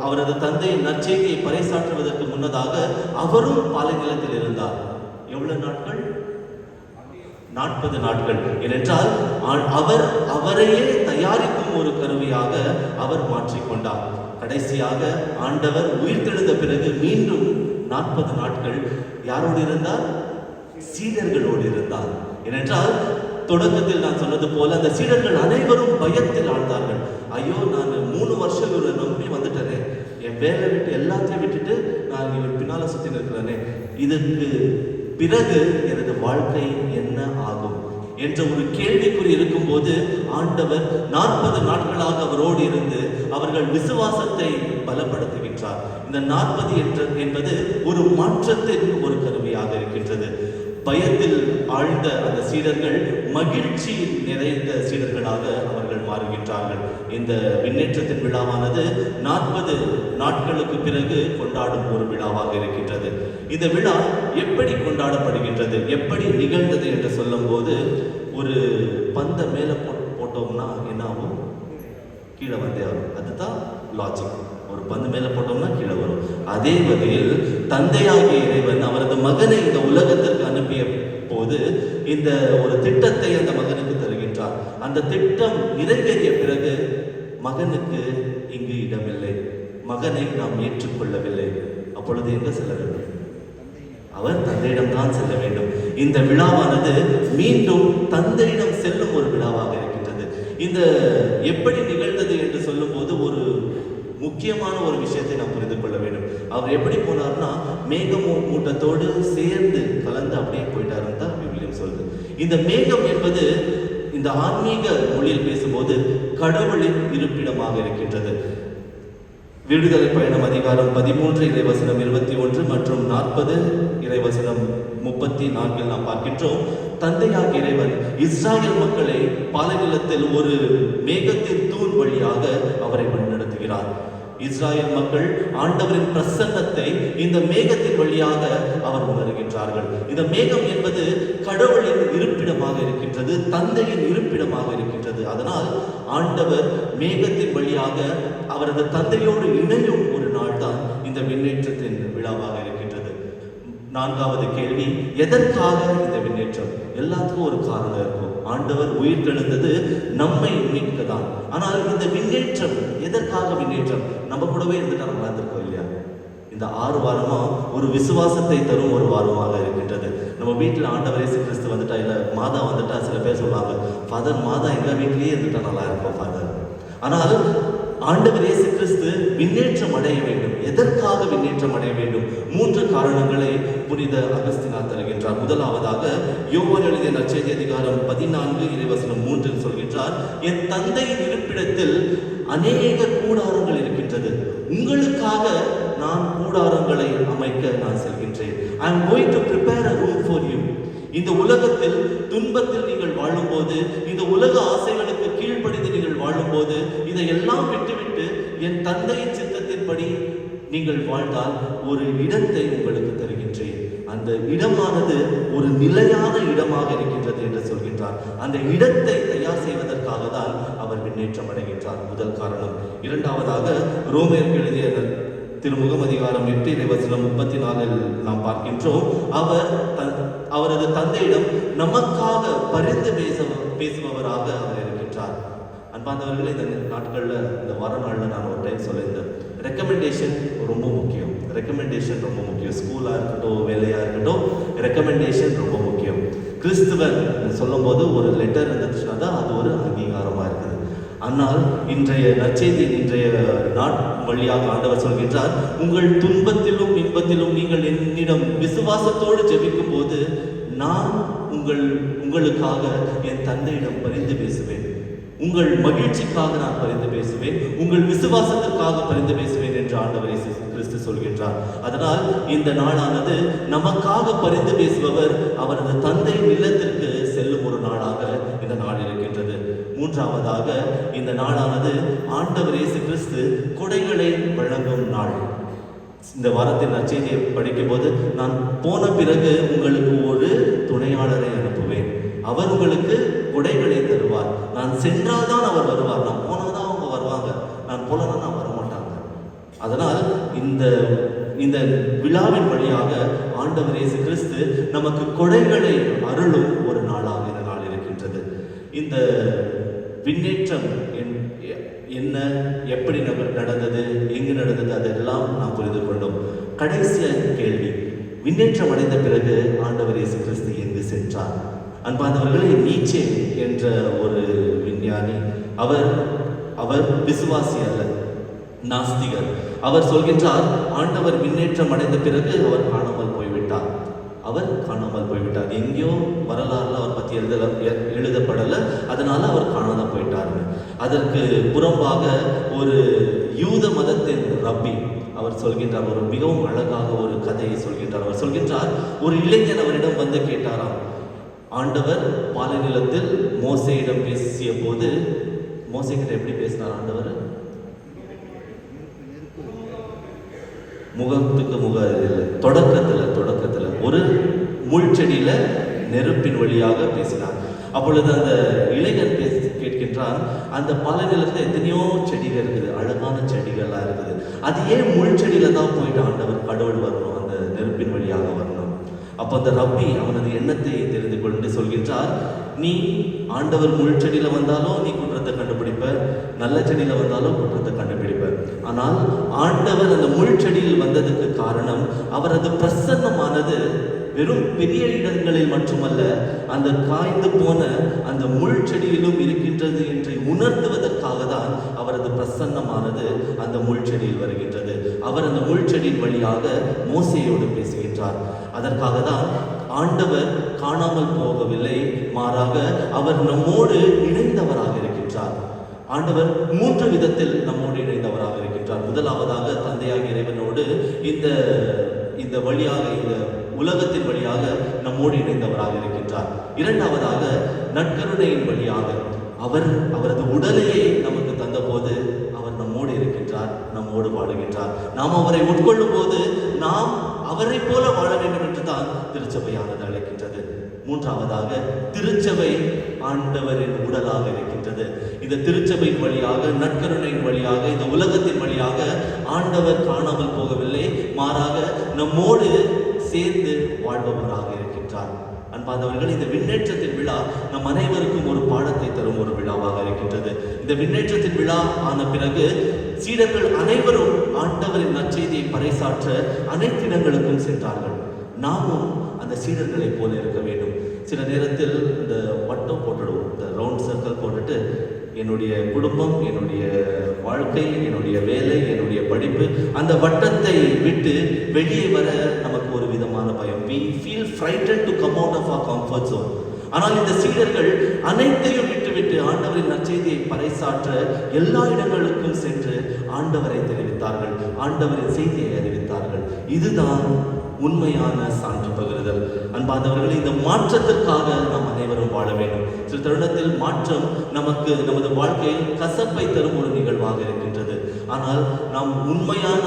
அவரது தந்தையின் நற்செய்தியை பறைசாற்றுவதற்கு முன்னதாக அவரும் பாலைநிலத்தில் இருந்தார். எவ்வளவு நாட்கள்? 40 நாட்கள். ஏனென்றால் அவரையே தயாரிக்கும் ஒரு கருவியாக அவர் மாற்றிக்கொண்டார். கடைசியாக ஆண்டவர் உயிர்த்தெழுந்த பிறகு மீண்டும் 40 நாட்கள் யாரோடு இருந்தார்? சீடர்களோடு இருந்தார். ஏனென்றால் தொடக்கத்தில் நான் சொன்னது போல அந்த சீடர்கள் அனைவரும் பயத்தில் ஆழ்ந்தார்கள். ஐயோ, நான் 3 வருஷம் இவரை நம்பி வந்துட்டேனே, என் வேலை விட்டு எல்லாத்தையும் விட்டுட்டு நான் இவர் பின்னால சுத்தி நிற்கிறேனே, இதற்கு பிறகு எனது வாழ்க்கை என்ன ஆகும் என்ற ஒரு கேள்விக்குறி இருக்கும்போது ஆண்டவர் 40 நாட்களாக அவரோடு இருந்து அவர்கள் விசுவாசத்தை பலப்படுத்துகின்றார். இந்த 40 என்பது ஒரு மாற்றத்தின் ஒரு கருவியாக இருக்கின்றது. பயத்தில் ஆழ்ந்த அந்த சீடர்கள் மகிழ்ச்சி நிறைந்த சீடர்களாக அவர்கள் மாறுகின்றார்கள். இந்த விண்ணேற்றத்தின் விழாவானது 40 நாட்களுக்கு பிறகு கொண்டாடும் ஒரு விழாவாக இருக்கின்றது. இந்த விழா எப்படி கொண்டாடப்படுகின்றது, எப்படி நிகழ்ந்தது என்று சொல்லும் போது, ஒரு பந்தை மேல போட்டோம்னா என்ன ஆகும்? கீழே வந்தே ஆகும். அதுதான் லாஜிக். ஒரு பந்து மேல போட்டோம்னா கீழே வரும். அதே வகையில் தந்தையாகிய இறைவன் அவரது மகனை இந்த உலகத்திற்கு அனுப்பிய போது இந்த ஒரு திட்டத்தை அந்த மகனுக்கு தருகின்றார். அந்த திட்டம் நிறைவேறிய பிறகு மகனுக்கு இங்கு இடமில்லை, மகனை நாம் ஏற்றுக்கொள்ளவில்லை. அப்பொழுது எங்க செல்ல வேண்டும்? அவர் தந்தையிடம் தான் செல்ல வேண்டும். இந்த விழாவானது மீண்டும் தந்தையிடம் செல்லும் ஒரு விழாவாக இருக்கின்றது. இந்த எப்படி நிகழ்ந்தது என்று சொல்லும் போது ஒரு முக்கியமான ஒரு விஷயத்தை நாம் புரிந்து கொள்ள வேண்டும். அவர் எப்படி போனார்னா மேகம் மூட்டத்தோடு சேர்ந்து கலந்து அப்படியே போயிட்டாருன்னு தான் விவிலியம் சொல்லுது. இந்த மேகம் என்பது இந்த ஆன்மீக மொழியில் பேசும்போது கடவுளின் இருப்பிடமாக இருக்கின்றது. விடுதலை பயணம் அதிகாரம் 13 இறைவசனம் 21 மற்றும் 40 இறைவசனம் 34 நாம் பார்க்கின்றோம். தந்தையாக இறைவன் இஸ்ராயல் மக்களை பாலைநிலத்தில் ஒரு மேகத்தின் தூண் வழியாக அவரை வழிநடத்துகிறார். இஸ்ராயல் மக்கள் ஆண்டவரின் பிரசன்னத்தை இந்த மேகத்தின் வழியாக அவர் உணர்கின்றார்கள். இந்த மேகம் என்பது கடவுளின் இருப்பிடமாக இருக்கின்றது, தந்தையின் இருப்பிடமாக இருக்கின்றது. அதனால் ஆண்டவர் மேகத்தின் வழியாக அவரது தந்தையோடு இணையும் ஒரு நாள் தான் இந்த விண்ணேற்றத்தின் விழாவாக இருக்கின்றது. 4வது கேள்வி, எதற்காக இந்த விண்ணேற்றம்? எல்லாத்துக்கும் ஒரு காரணம் இருக்கும். ஆண்டவர் உயிர்த்தெழுந்தது நம்மை மீட்க தான். ஆனால் இந்த விண்ணேற்றம் எதற்காக விண்ணேற்றம்? நம்ம கூடவே இருந்துட்டா நம்ம இருந்திருக்கோம் இல்லையா? இந்த 6 வாரமா ஒரு விசுவாசத்தை தரும் ஒரு வாரமாக இருக்கின்றது. நம்ம வீட்டில் ஆண்டவர் இயேசு கிறிஸ்து வந்துட்டா, இல்லை மாதா வந்துட்டா, சில பேர் சொல்லுவாங்க, ஃபாதர் மாதா எங்கள் வீட்டிலேயே இருந்துட்டா நல்லா இருக்கும் ஃபாதர். ஆனால் ஆண்டவர் இயேசு கிறிஸ்து விண்ணேற்றம் அடைய வேண்டும். எதற்காக விண்ணேற்றம் அடைய வேண்டும்? 3 காரணங்களை புனித அகஸ்தினார் தருகின்றார். முதலாவதாக யோவான் எழுதிய நற்செய்தி அதிகாரம் 14 இறைவசனம் 3 சொல்கின்றார், என் தந்தையின் இருப்பிடத்தில் அநேக கூடாரங்கள் இருக்கின்றது, உங்களுக்காக நான் கூடாரங்களை அமைக்க நான் செல்கின்றேன். I am going to prepare a room for you. இந்த உலகத்தில் துன்பத்தில் நீங்கள் வாழும்போது, இந்த உலக ஆசைகளுக்கு கீழ்ப்படிந்து நீங்கள் வாழும்போது, இதையெல்லாம் விட்டுவிட்டு என் தந்தையின் சித்தத்தின்படி நீங்கள் வாழ்ந்தால் ஒரு இடத்தை உங்களுக்கு தருகின்றேன். அந்த இடமானது ஒரு நிலையான இடமாக இருக்கின்றது என்று சொல்கின்றார். அந்த இடத்தை தயார் செய்வதற்காக தான் அவர் விண்ணேற்றம் அடைகின்றார். முதல் காரணம். இரண்டாவதாக ரோமேயருக்கு எழுதிய திருமுகம் அதிகாரம் 8 இறைவசனம் 34 நாம் பார்க்கின்றோம், அவரது தந்தையிடம் நமக்காக பரிந்து பேசுபவராக அவர் இருக்கின்றார். அன்பார்ந்தவர்களே, இந்த நாட்களில் இந்த வார நாளில் நான் ஒரு டைம் சொல்லியிருந்தேன், ரெக்கமெண்டேஷன் ரொம்ப முக்கியம். ரெக்கமெண்டேஷன் ரொம்ப முக்கியம். ஸ்கூலாக இருக்கட்டும், வேலையாக இருக்கட்டும், ரெக்கமெண்டேஷன் ரொம்ப முக்கியம். கிறிஸ்துவன் சொல்லும் போது ஒரு லெட்டர் இருந்துச்சுன்னா தான் அது ஒரு அங்கீகாரமாக இருக்குது. ஆனால் இன்றைய நற்செய்தி, இன்றைய நாட் வழியாக ஆண்டவர் சொல்கின்றார், உங்கள் துன்பத்திலும் இன்பத்திலும் நீங்கள் என்னிடம் விசுவாசத்தோடு ஜெபிக்கும் போது நான் உங்களுக்காக என் தந்தையிடம் பரிந்து பேசுவேன். உங்கள் மகிழ்ச்சிக்காக நான் பரிந்து பேசுவேன், உங்கள் விசுவாசத்திற்காக பரிந்து பேசுவேன் என்று ஆண்டவர் இயேசு கிறிஸ்து சொல்கின்றார். அதனால் இந்த நாளானது நமக்காக பரிந்து பேசுபவர் அவரது தந்தை இல்லத்திற்கு செல்லும் ஒரு நாளாக இந்த நாள் இருக்கின்றது. மூன்றாவதாக இந்த நாளானது ஆண்டவர் இயேசு கிறிஸ்து கொடைகளை வழங்கும் நாள். இந்த வாரத்தின் நற்செய்தியை படிக்கும் போது, நான் போன பிறகு உங்களுக்கு ஒரு துணையாளரை அனுப்புவேன், அவர் உங்களுக்கு கொடைகளை தருவார். நான் சென்றால் தான் அவர் வருவார், நான் போனால்தான் அவங்க வருவாங்க, நான் போலனா நான் வரமாட்டாங்க. அதனால் இந்த விழாவின் வழியாக ஆண்டவர் இயேசு கிறிஸ்து நமக்கு கொடைகளை அருளும் ஒரு நாளாக இந்த நாள் இருக்கின்றது. இந்த விண்ணேற்றம் என்ன, எப்படி நடந்தது, எங்கு நடந்தது, அதெல்லாம் நாம் புரிந்து கொண்டோம். கடைசியாக கேள்வி, விண்ணேற்றம் அடைந்த பிறகு ஆண்டவர் இயேசு கிறிஸ்து எங்கு சென்றார்? அன்பார்ந்தவர்களே, நீச்சே என்ற ஒரு விஞ்ஞானி, அவர் விசுவாசி அல்ல, நாஸ்திகர். அவர் சொல்கின்றார், ஆண்டவர் விண்ணேற்றம் அடைந்த பிறகு அவர் காணாமல் போய்விட்டார். எங்கேயோ வரலாறுல அவர் பற்றி எழுதப்படலை, அதனால அவர் காணாத போயிட்டார். அதற்கு புறம்பாக ஒரு யூத மதத்தின் ரப்பி அவர் சொல்கின்றார், ஒரு மிகவும் அழகாக ஒரு கதையை சொல்கின்றார். அவர் சொல்கின்றார், ஒரு இளைஞன் அவரிடம் வந்து கேட்டாராம், ஆண்டவர் பாலைநிலத்தில் மோசேயிடம் பேசிய போது, மோசே கிட்ட எப்படி பேசினார் ஆண்டவர்? முகத்துக்கு முக இல்லை, தொடக்கத்துல ஒரு முள் செடியில நெருப்பின் வழியாக பேசினார். அப்பொழுது அந்த இளைஞன் கேட்கின்றான், அந்த பாலைநிலத்தில் எத்தனையோ செடிகள் இருக்குது, அழகான செடிகள்லாம் இருக்குது, அது ஏன் முள் செடியில தான் போயிட்டு ஆண்டவர் கடவுள் வரணும், அந்த நெருப்பின் வழியாக வரணும்? அப்போ அந்த ரப்பி அவனது எண்ணத்தை தெரிந்து கொண்டு சொல்கின்றார், நீ ஆண்டவர் முள் செடியில வந்தாலும் நீ குற்றத்தை கண்டுபிடிப்ப, நல்ல செடியில வந்தாலும் குற்றத்தை கண்டுபிடிப்ப. ஆனால் ஆண்டவர் அந்த முள் செடியில் வந்ததுக்கு காரணம், அவரது பிரசன்னமானது வெறும் பெரிய இடங்களில் மட்டுமல்ல, அந்த காய்ந்து போன அந்த முள் செடியிலும் இருக்கின்றது என்று உணர்த்துவதற்காக தான் அவரது பிரசன்னமானது அந்த முள் செடியில் வருகின்றது. அவர் அந்த முள் செடியின் வழியாக மோசேயோடு பேசுகின்றார். அதற்காக தான் ஆண்டவர் காணாமல் போகவில்லை, மாறாக அவர் நம்மோடு இணைந்தவராக இருக்கின்றார். ஆண்டவர் 3 விதத்தில் நம்மோடு இணைந்தவராக இருக்கின்றார். முதலாவதாக தந்தையாகிய இறைவனோடு இந்த வழியாக, இந்த உலகத்தின் வழியாக நம்மோடு இணைந்தவராக இருக்கின்றார். இரண்டாவதாக நற்கருணையின் வழியாக அவரது உடலையே நமக்கு தந்த போது அவர் நம்மோடு இருக்கின்றார், நம்மோடு வாழுகின்றார். நாம் அவரை உட்கொள்ளும் போது நாம் அவரை போல வாழ வேண்டும் என்று தான் திருச்சபையானது அழைக்கின்றது. மூன்றாவதாக திருச்சபை ஆண்டவரின் உடலாக இருக்கின்றது. இந்த திருச்சபையின் வழியாக, நற்கருணையின் வழியாக, இந்த உலகத்தின் வழியாக ஆண்டவர் காணாமல் போகவில்லை, மாறாக நம்மோடு சேர்ந்து வாழ்பவராக இருக்கின்றார். அன்பார்ந்தவர்கள், இந்த விண்ணேற்றத்தின் விழா நம் அனைவருக்கும் ஒரு பாடத்தை தரும் ஒரு விழாவாக இருக்கின்றது. இந்த விண்ணேற்றத்தின் விழா ஆன பிறகு சீடர்கள் அனைவரும் ஆண்டவரின் நற்செய்தியை பறைசாற்ற அனைத்து இடங்களுக்கும் சென்றார்கள். நாமும் அந்த சீடர்களை போல இருக்க வேண்டும். சில நேரத்தில் இந்த வட்டம் போட்டுடுவோம், இந்த ரவுண்ட் சர்க்கிள் போட்டுட்டு என்னுடைய குடும்பம், என்னுடைய வாழ்க்கை, என்னுடைய வேலை, என்னுடைய படிப்பு, அந்த வட்டத்தை விட்டு வெளியே வர நமக்கு ஒரு விதமான பயம். We feel frightened to come out of our comfort zone. ஆனால் இந்த சீடர்கள் அனைத்தையும் விட்டுவிட்டு ஆண்டவரின் நற்செய்தியை பறைசாற்ற எல்லா இடங்களுக்கும் சென்று ஆண்டவரை தெரிவித்தார்கள், ஆண்டவரின் செய்தியை அறிவித்தார்கள். இதுதான் உண்மையான சான்று பகிர்தல். அன்பார்ந்தவர்களே, இந்த மாற்றத்திற்காக நாம் அனைவரும் வாழ வேண்டும். சில தருணத்தில் மாற்றம் நமக்கு நமது வாழ்க்கையில் கசப்பை தரும் ஒரு நிகழ்வாக இருக்கின்றது. ஆனால் நாம் உண்மையான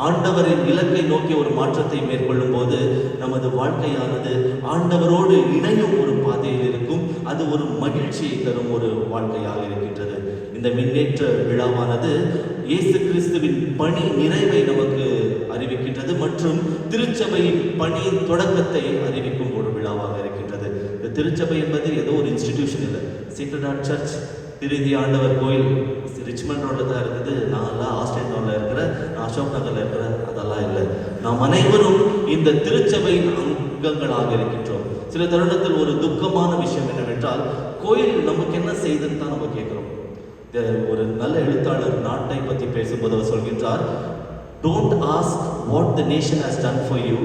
ஆண்டவரின் இலக்கை நோக்கி ஒரு மாற்றத்தை மேற்கொள்ளும் போது நமது வாழ்க்கையானது ஆண்டவரோடு இணையும் ஒரு பாதையில் இருக்கும். அது ஒரு மகிழ்ச்சியை தரும் ஒரு வாழ்க்கையாக இருக்கின்றது. இந்த மின்னேற்ற விழாவானது இயேசு கிறிஸ்துவின் பணி நிறைவை நமக்கு அறிவிக்கின்றது மற்றும் திருச்சபையின் பணியின் தொடக்கத்தை அறிவிக்கும் ஒரு விழாவாக இருக்கின்றது. இந்த திருச்சபை என்பது ஏதோ ஒரு இன்ஸ்டிடியூஷன் இல்லை. சீக்ரெட் ஹார்ட் சர்ச் திருதி ஆண்டவர் கோயில் ரிச்மண்ட் ரோட்ல தான் இருக்குது. நான் எல்லாம் ஆஸ்ட்ரேலியா ரோட்ல இருக்கிறேன், நான் அசோக் நகர்ல இருக்கிறேன், அதெல்லாம் இல்லை. நாம் அனைவரும் இந்த திருச்சபையின் அங்கங்களாக இருக்கின்றோம். சில தருணத்தில் ஒரு துக்கமான விஷயம் என்னவென்றால், கோயில் நமக்கு என்ன செய்துன்னு தான் நம்ம கேட்கிறோம். ஒரு நல்ல எழுத்தாளர் நாட்டை பற்றி பேசும்போது அவர் சொல்கின்றார், don't ask what the nation has done for you,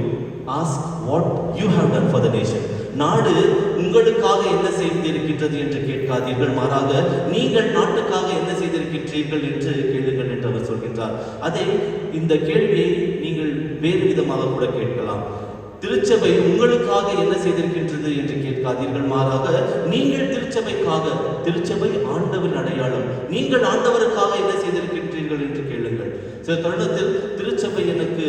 ask what you have done for the nation. நாடு உங்களுக்காக என்ன செய்திருக்கின்றது என்று கேட்காதீர்கள், மாறாக நீங்கள் நாட்டுக்காக என்ன செய்திருக்கின்றீர்கள் என்று கேளுங்கள் என்று அவர் சொல்கின்றார். அதை இந்த கேள்வியை நீங்கள் வேறு விதமாக கூட கேட்கலாம். திருச்சபை உங்களுக்காக என்ன செய்திருக்கின்றது என்று கேட்காதீர்கள், மாறாக நீங்கள் திருச்சபைக்காக, திருச்சபை ஆண்டவரின் அடையாளம், நீங்கள் ஆண்டவருக்காக என்ன செய்திருக்கின்றீர்கள் என்று கேளுங்கள். சில தருணத்தில் திருச்சபை எனக்கு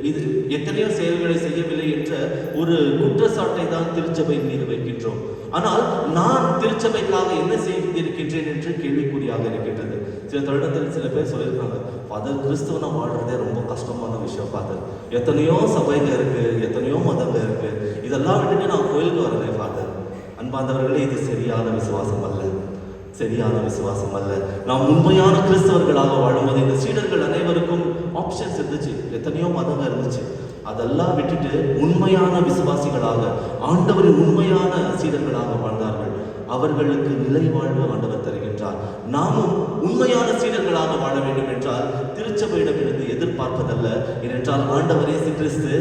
இது எத்தனையோ செயல்களை செய்யவில்லை என்ற ஒரு குற்றச்சாட்டை தான் திருச்சபை மீது வைக்கின்றோம். ஆனால் நான் திருச்சபைக்காக என்ன செய்திருக்கின்றேன் என்று கேள்விக்குறியாக இருக்கின்றது. சில தருணத்தில் சில பேர் சொல்லியிருக்காங்க, ஃபாதர் கிறிஸ்துவனை வாழ்றதே ரொம்ப கஷ்டமான விஷயம் ஃபாதர், எத்தனையோ சபைகள் இருக்கு, எத்தனையோ மதங்கள் இருக்கு, இதெல்லாம் விட்டுட்டு நான் கோயிலுக்கு வரேன் ஃபாதர். அன்பார்ந்தவர்களே, இது சரியான விசுவாசம் அல்ல, சரியான விசுவாசம் அல்ல. நாம் உண்மையான கிறிஸ்தவர்களாக வாழும்போது இந்த சீடர்கள் அனைவருக்கும் ஆப்ஷன்ஸ் இருந்துச்சு, எத்தனையோ மதங்கள் இருந்துச்சு. அதெல்லாம் விட்டுட்டு உண்மையான விசுவாசிகளாக, ஆண்டவரின் உண்மையான சீடர்களாக வாழ்ந்தார்கள். அவர்களுக்கு நிலை வாழ்வு ஆண்டவர் தருகின்றார். நாமும் உண்மையான சீடர்களாக வாழ வேண்டும் என்றால் திருச்சபையிடமிருந்து எதிர்பார்ப்பதல்ல. ஏனென்றால் ஆண்டவர் இயேசு கிறிஸ்து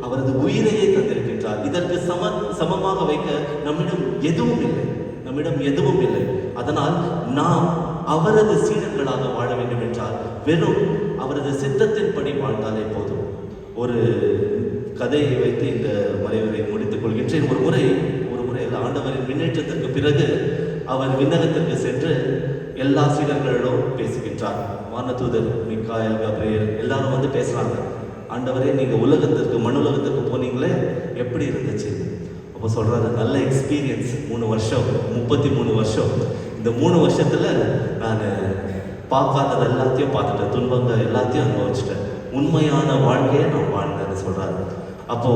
அவரது உயிரையே தந்திருக்கின்றார். இதற்கு சமமாக வைக்க நம்மிடம் எதுவும் இல்லை, நம்மிடம் எதுவும் இல்லை. அதனால் நாம் அவரது சீடர்களாக வாழ வேண்டும் என்றால் வெறும் அவரது சித்தத்தின்படி வாழ்ந்தாலே போதும். ஒரு கதையை வைத்து இந்த மறைவுரை முடித்துக் கொள்கின்றேன். ஒரு முறை ஆண்டவரின் மின்னேற்றத்திற்கு பிறகு அவர் விண்ணகத்திற்கு சென்று எல்லா சீடர்களோடும் பேசுகின்றார். வானதூதர் மிக்காயல், கப்ரியேல் எல்லாரும் வந்து பேசுறாங்க. ஆண்டவரே, நீங்க உலகத்திற்கு, மண்ணுலகத்திற்கு போனீங்களே, எப்படி இருந்துச்சு? அப்போ சொல்றாரு, நல்ல எக்ஸ்பீரியன்ஸ், 3 வருஷம், 33 வருஷம். இந்த 3 வருஷத்துல நான் பார்க்காதது எல்லாத்தையும் பார்த்துட்டேன், துன்பங்கள் எல்லாத்தையும் அனுபவிச்சிட்டேன், உண்மையான வாழ்க்கையை நான் வாழ்ந்தேன்னு சொல்றாரு. அப்போ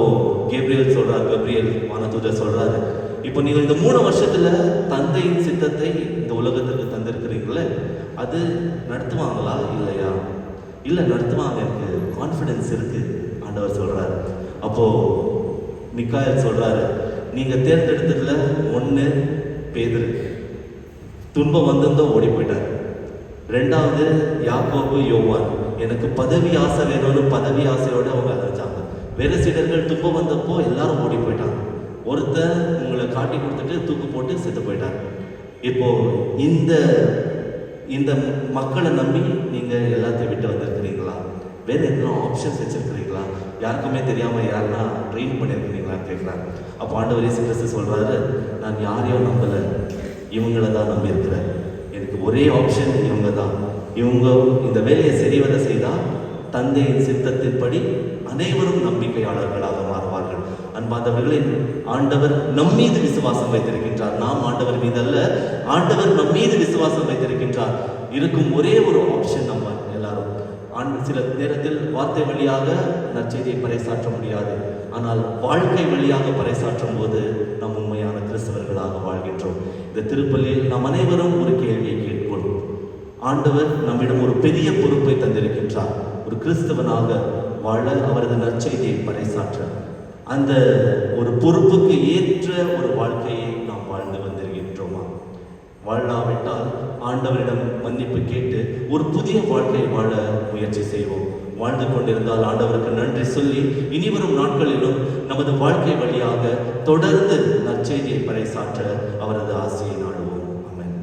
கப்ரியேல் வானதூதர் சொல்றாரு, இப்போ நீங்கள் இந்த 3 வருஷத்துல தந்தையின் சித்தத்தை இந்த உலகத்திற்கு தந்திருக்கிறீங்களே, அது நடத்துவாங்களா இல்லையா? இல்லை, நடத்துவாங்க, எனக்கு கான்ஃபிடென்ஸ் இருக்கு ஆண்டவர் சொல்றாரு. அப்போ மிக்காயல் சொல்றாரு, நீங்க தேர்ந்தெடுத்ததுல 1 பேதுரு, துன்பம் வந்திருந்தோ ஓடி போயிட்டார். 2வது யாக்கோபு, யோவான், எனக்கு பதவி ஆசை வேணும்னு பதவி ஆசையோட அவங்க அழைச்சாங்க. வேறு சீடர்கள் துன்பம் வந்தப்போ எல்லாரும் ஓடி போயிட்டாங்க. ஒருத்தர் உங்களை காட்டி கொடுத்துட்டு தூக்கு போட்டு செத்து போயிட்டார். இப்போ இந்த மக்களை நம்பி நீங்க எல்லாத்தையும் விட்டு வந்திருக்கிறீங்களா? வேற எத்தனை ஆப்ஷன்ஸ் வச்சிருக்கிறீங்களா? யாருக்குமே தெரியாம யாருன்னா ட்ரெயின் பண்ணியிருக்கிறீங்களான்னு கேட்குறாங்க. அப்போ ஆண்டவர் இயேசு கிறிஸ்து சொல்றாரு, நான் யாரையும் நம்பல, இவங்களை தான் நம்பி இருக்கிறேன். எனக்கு ஒரே ஆப்ஷன் இவங்க தான். இவங்க இந்த வேலையை சரிவர செய்தால் தந்தையின் சித்தத்தின்படி அனைவரும் நம்பிக்கையாளர்களாக மாறுவார்கள். அன்பார்ந்தவர்களே, ஆண்டவர் நம் மீது விசுவாசம் வைத்திருக்கின்றார். நாம் ஆண்டவர் மீது அல்ல, ஆண்டவர் நம் மீது விசுவாசம் வைத்திருக்கின்றார். இருக்கும் ஒரே ஒரு ஆப்ஷன் நம்ம எல்லாரும். சில நேரத்தில் வார்த்தை வழியாக நற்செய்தியை பறைசாற்ற முடியாது, ஆனால் வாழ்க்கை வழியாக பறைசாற்றும் போது நாம் உண்மையான கிறிஸ்தவர்களாக வாழ்கின்றோம். இந்த திருப்பலியில் நாம் அனைவரும் ஒரு கேள்வியை கேட்போம். ஆண்டவர் நம்மிடம் ஒரு பெரிய பொறுப்பை தந்திருக்கின்றார். ஒரு கிறிஸ்தவனாக வாழ, அவரது நற்செய்தியை பறைசாற்ற, அந்த ஒரு பொறுப்புக்கு ஏற்ற ஒரு வாழ்க்கையை நாம் வாழ்ந்து வந்திருக்கின்றோமா? வாழாவிட்டால் ஆண்டவரிடம் மன்னிப்பு கேட்டு ஒரு புதிய வாழ்க்கை வாழ முயற்சி செய்வோம். வாழ்ந்து கொண்டிருந்தால் ஆண்டவருக்கு நன்றி சொல்லி இனிவரும் நாட்களிலும் நமது வாழ்க்கை வழியாக தொடர்ந்து நற்செய்தியை பறைசாற்ற அவரது ஆசியை நாடுவோம். ஆமென்.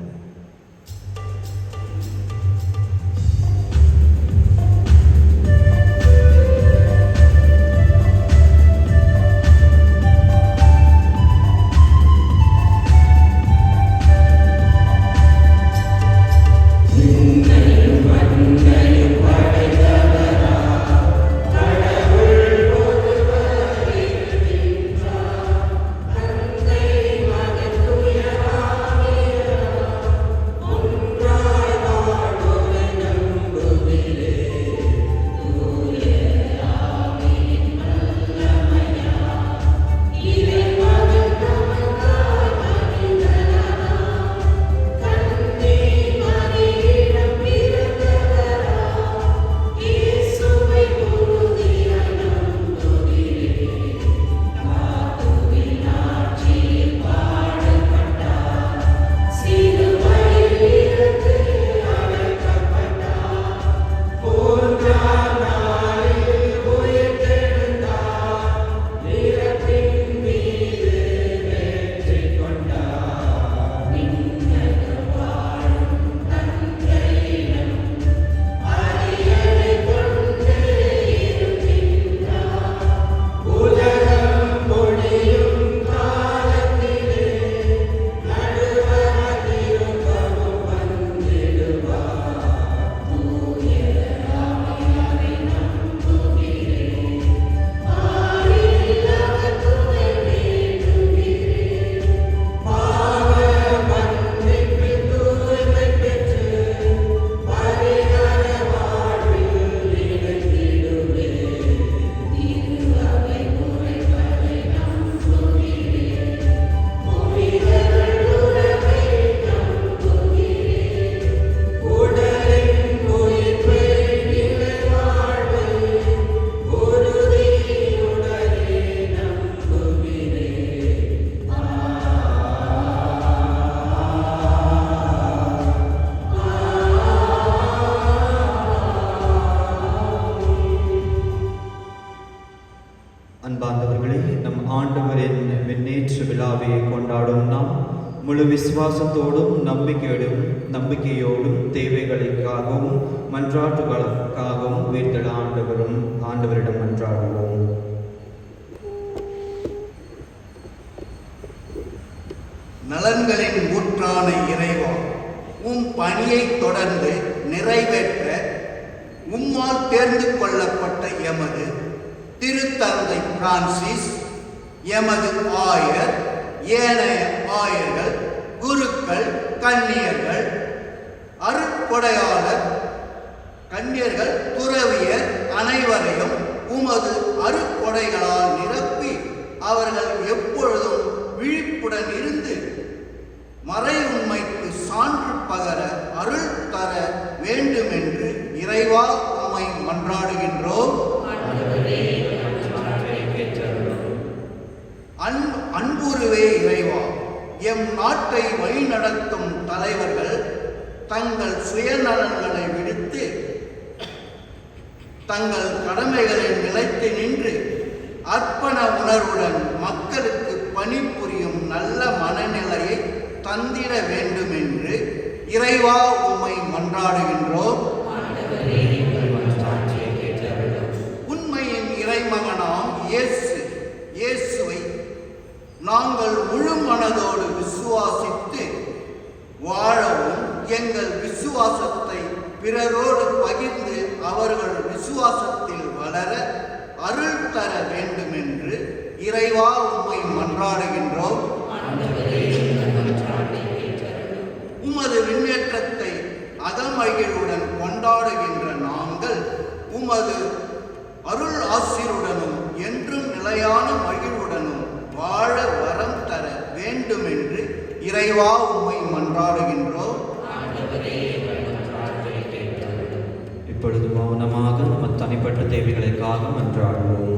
அன்பார்ந்தவர்களே, நம் ஆண்டவரின் விண்ணேற்ற விழாவை கொண்டாடும் நாம் முழு விசுவாசத்தோடும் நம்பிக்கையோடும் தேவைகளுக்காகவும் மன்றாட்டுகளுக்காகவும் உயிர்த்தெழ ஆண்டவரிடம் மன்றாடுவோம். நலன்களின் ஊற்றான இறைவா, பணியை தொடர்ந்து நிறைவேற்ற உம்மால் தேர்ந்து கொள்ளப்பட்ட எமது திருத்தந்தை பிரான்சிஸ், எமது ஆயர், ஏனைய ஆயர்கள், குருக்கள், கன்னியர்கள், அருட்கொடையாளர், கன்னியர்கள், துறவியர் அனைவரையும் உமது அருட்கொடைகளால் நிரப்பி அவர்கள் எப்பொழுதும் விழிப்புடன் இருந்து மறை உண்மைக்கு சான்று பகர அருள் தர வேண்டுமென்று இறைவா உம்மை மன்றாடுகின்றோம். அன்புருவே இறைவா, எம் நாட்டை வழிநடத்தும் தலைவர்கள் தங்கள் சுயநலன்களை விடுத்து தங்கள் கடமைகளில் நிலைத்து நின்று அர்ப்பண உணர்வுடன் மக்களுக்கு பணிபுரியும் நல்ல மனநிலையை தந்திட வேண்டும் என்று இறைவா உம்மை மன்றாடுகின்றோம். உண்மையின் இறைமகனாம் இயேசுவை நாங்கள் முழு மனதோடு விசுவாசித்து வாழவும் எங்கள் விசுவாசத்தை பிறரோடு பகிர்ந்து அவர்கள் விசுவாசத்தில் வளர அருள் தர வேண்டும் என்று இறைவா உம்மை மன்றாடுகின்றோம். உமது விண்ணேற்றத்தை அகமகிழ்வுடன் கொண்டாடுகின்ற நாங்கள் உமது அருள் ஆசிருடனும் என்றும் நிலையான மகிழ்வுடனும் வாழ வரம் தர வேண்டும் என்று இறைவா உம்மை மன்றாடுகின்றோம். இப்பொழுது மௌனமாக நம்ம தனிப்பட்ட தேவைகளுக்காக மன்றாடுவோம்.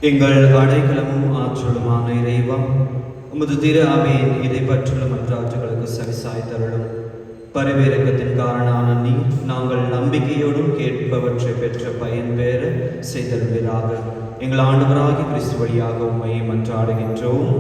எங்கள் அடைக்கலமும் ஆற்றலுமான இறைவா, உமது திரு அவையின் இறைப்பற்றுள்ள மன்றாட்டுகளுக்கு சரிசாய் தருளும். பரிவேரக்கத்தின் காரணான நீர் நாங்கள் நம்பிக்கையோடும் கேட்பவற்றை பெற்ற பயன் பெற செய்தல்வீராக. எங்கள் ஆண்டவராகிய கிறிஸ்து வழியாக உம்மை மன்றாடுகின்றோம்.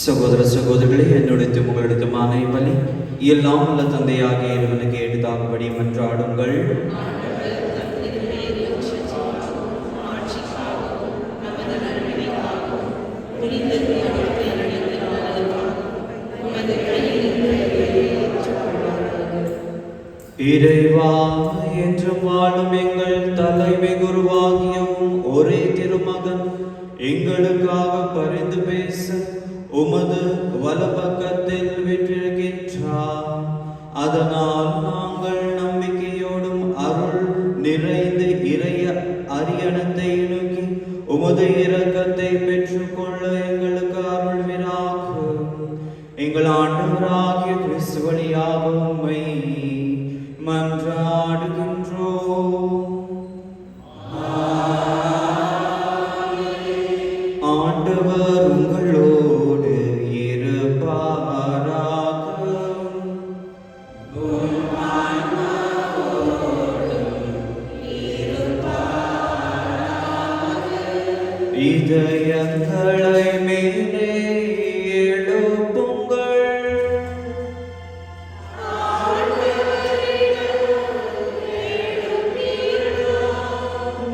சகோதர சகோதரிகளே, என்னுடைய உங்களுடைய மாலை பலி எல்லாம் உள்ள தந்தையாகிய இறைவனுக்கு எடுத்தாகும்படி மன்றாடுங்கள். இறைவா, என்றும் வாழும் எங்கள் தலைமை குருவாகியவும் ஒரே திருமகன் எங்களுக்காக பரிந்து பேச உமது வலப்பக்கத்தில் விட்டிருக்கின்றார். அதனால் நாங்கள் நம்பிக்கையோடும் அருள் நிறைந்த இறைய அரியணத்தை நோக்கி உமது இரக்கத்தை பெற்றுக்கொள்ள எங்களுக்கு அருள்வீராக. எங்கள் ஆண்டவராகிய கிறிஸ்து வழியாக உம்மை மன்றாடுகின்றோம். ஆண்டவர் உங்களோடு இருப்பாராக. இதயங்களை மேலே எழுப்புங்கள்.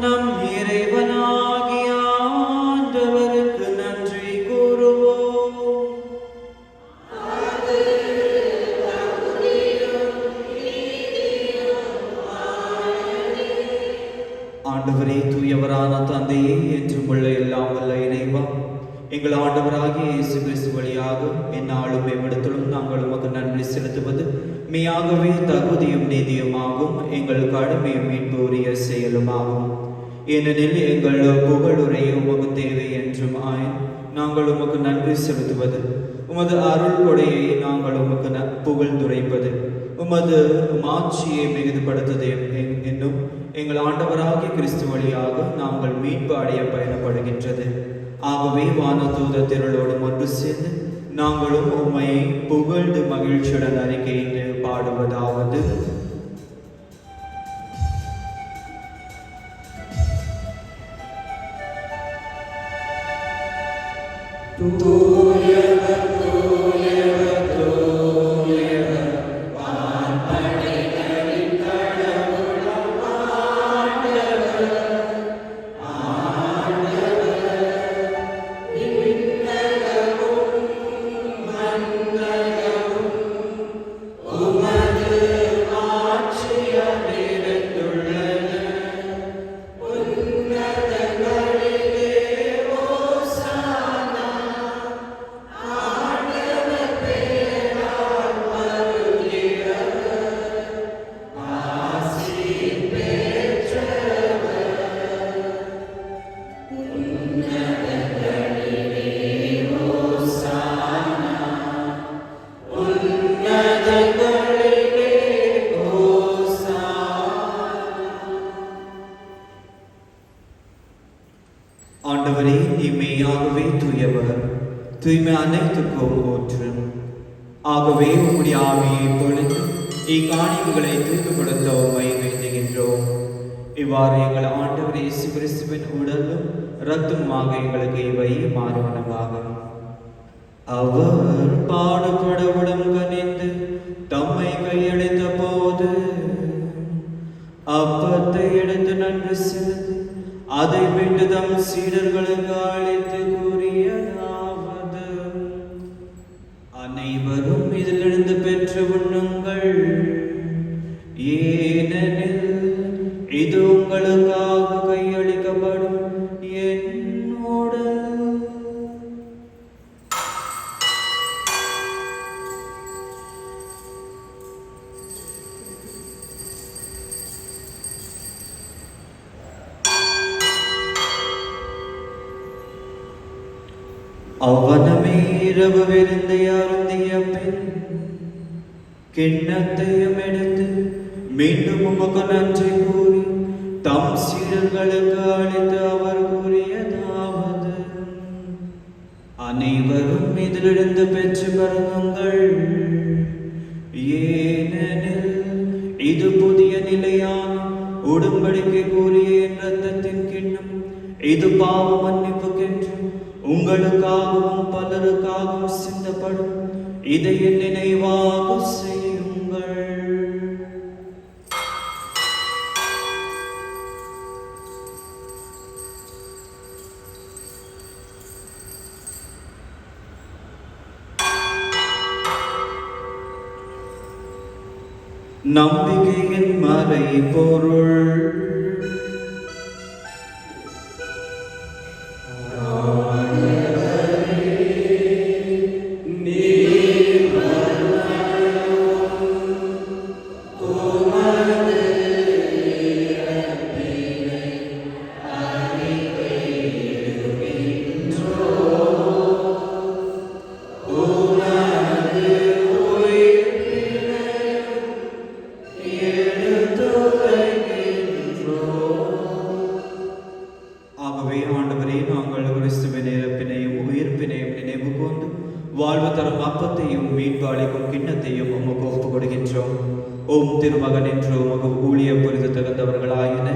நம் இறைவனாகிய ஆண்டவருக்கு நன்றி கூறுவோம். ஆண்டவரே, தூயவரான தந்தையே, என்றும் உள்ள எல்லாம் வல்ல இறைவா, எங்கள் ஆண்டவராகிய இயேசு கிறிஸ்து வழியாக எந்நாளும் எவ்விடத்திலும் நாங்கள் உமக்கு நன்றி செலுத்துவது மெய்யாகவே தகுதியும் நீதியுமாகும், எங்கள் கடமையும் மீட்புரிய செயலுமாகும். ஏனெனில் எங்கள் புகழுரையை உமக்கு தேவை என்றும் நாங்கள் உமக்கு நன்றி செலுத்துவது உமது அருள் கொடையை நாங்கள் உமக்கு புகழ்ந்துரைப்பது உமது மாட்சியை மிகுதிப்படுத்துது என்னும் எங்கள் ஆண்டவராகிய கிறிஸ்து வழியாக நாங்கள் மீட்பு அடைய பயணப்படுகின்றது. ஆகவே வானதூத திரளோடு ஒன்று சேர்ந்து நாங்களும் உம்மை புகழ்ந்து மகிழ்ச்சியுடன் அறிக்கையிட்டு பாடுவதாவது: தூயவர் தூயவர் தூயவர் வான்படைகளின் கடவுளாம் ஆண்டவர், ஆண்டவர் விண்ணகமும் மண்ணகமும் உமது ஆட்சியால் நிறைந்துள்ளன. உன்னதங்களிலே ஓசானா, ஆண்டவர் பெயரால் வருகிறவர், ஆசி பெற்றவர். உன்னதங்களிலே ஓசானா, உன்னதங்களிலே ஓசானா. ஆண்டவரே, நீ மெய்யாகவே தூயவர், தூய்மை அனைத்துக்கும் ஊற்று. ஆகவே உம்முடைய ஆவியை பொழுது இக்காணிகளை தூய்மைப்படுத்த உம்மை வேண்டுகின்றோம். இவ்வாறு எங்கள் ஆண்டவர் இயேசு கிறிஸ்துவின் உடலும் இரத்தமுமாக எங்களுக்கு இவை மாறுவனவாகும். அவர் பாடுபடவுடன் கனிந்து தம்மை கையளித்த போது அப்பத்தை எடுத்து நன்றி செலுத்தி அதை விட்டு தம் சீடர்களுக்கு அழைத்து கூறியதாவது: அனைவரும் இதிலிருந்து பெற்று உண்ணுங்கள், ஏனெனில் இது உங்களுக்காக கையளிக்கப்படும் என் உடல். அவ்வனமே இரவு விருந்தை அருந்திய பின் கிண்ணத்தையும் எடுத்து மீண்டும் உமக்கு நன்றி கூறி தம் சீடர்களுக்கு அளித்து அவர் கூறியதாவது: அனைவரும் இதிலிருந்து பெற்று பருகுங்கள், ஏனெனில் இது புதிய நிலையான உடன்படிக்கை கூறிய என் இரத்தத்தின் கிண்ணம். இது பாவ மன்னிப்புக்கென்று உங்களுக்காகவும் பலருக்காகவும் சிந்தப்படும். இதை என் நினைவாக செய்யுங்கள். நம்பிக்கையின் மறை பொருள். ஆகவே ஆண்டவரே, நாங்கள் கிறிஸ்துவின் இறப்பினையும் உயிர்ப்பினையும் நினைவு கூர்ந்து வாழ்வு தரும் அப்பத்தையும் மீட்பு அளிக்கும் கிண்ணத்தையும் உமக்கு ஒப்புக் கொடுக்கின்றோம். ஓம் திருமகன் என்று உமக்கு ஊழிய புரிந்து தகுந்தவர்களாயின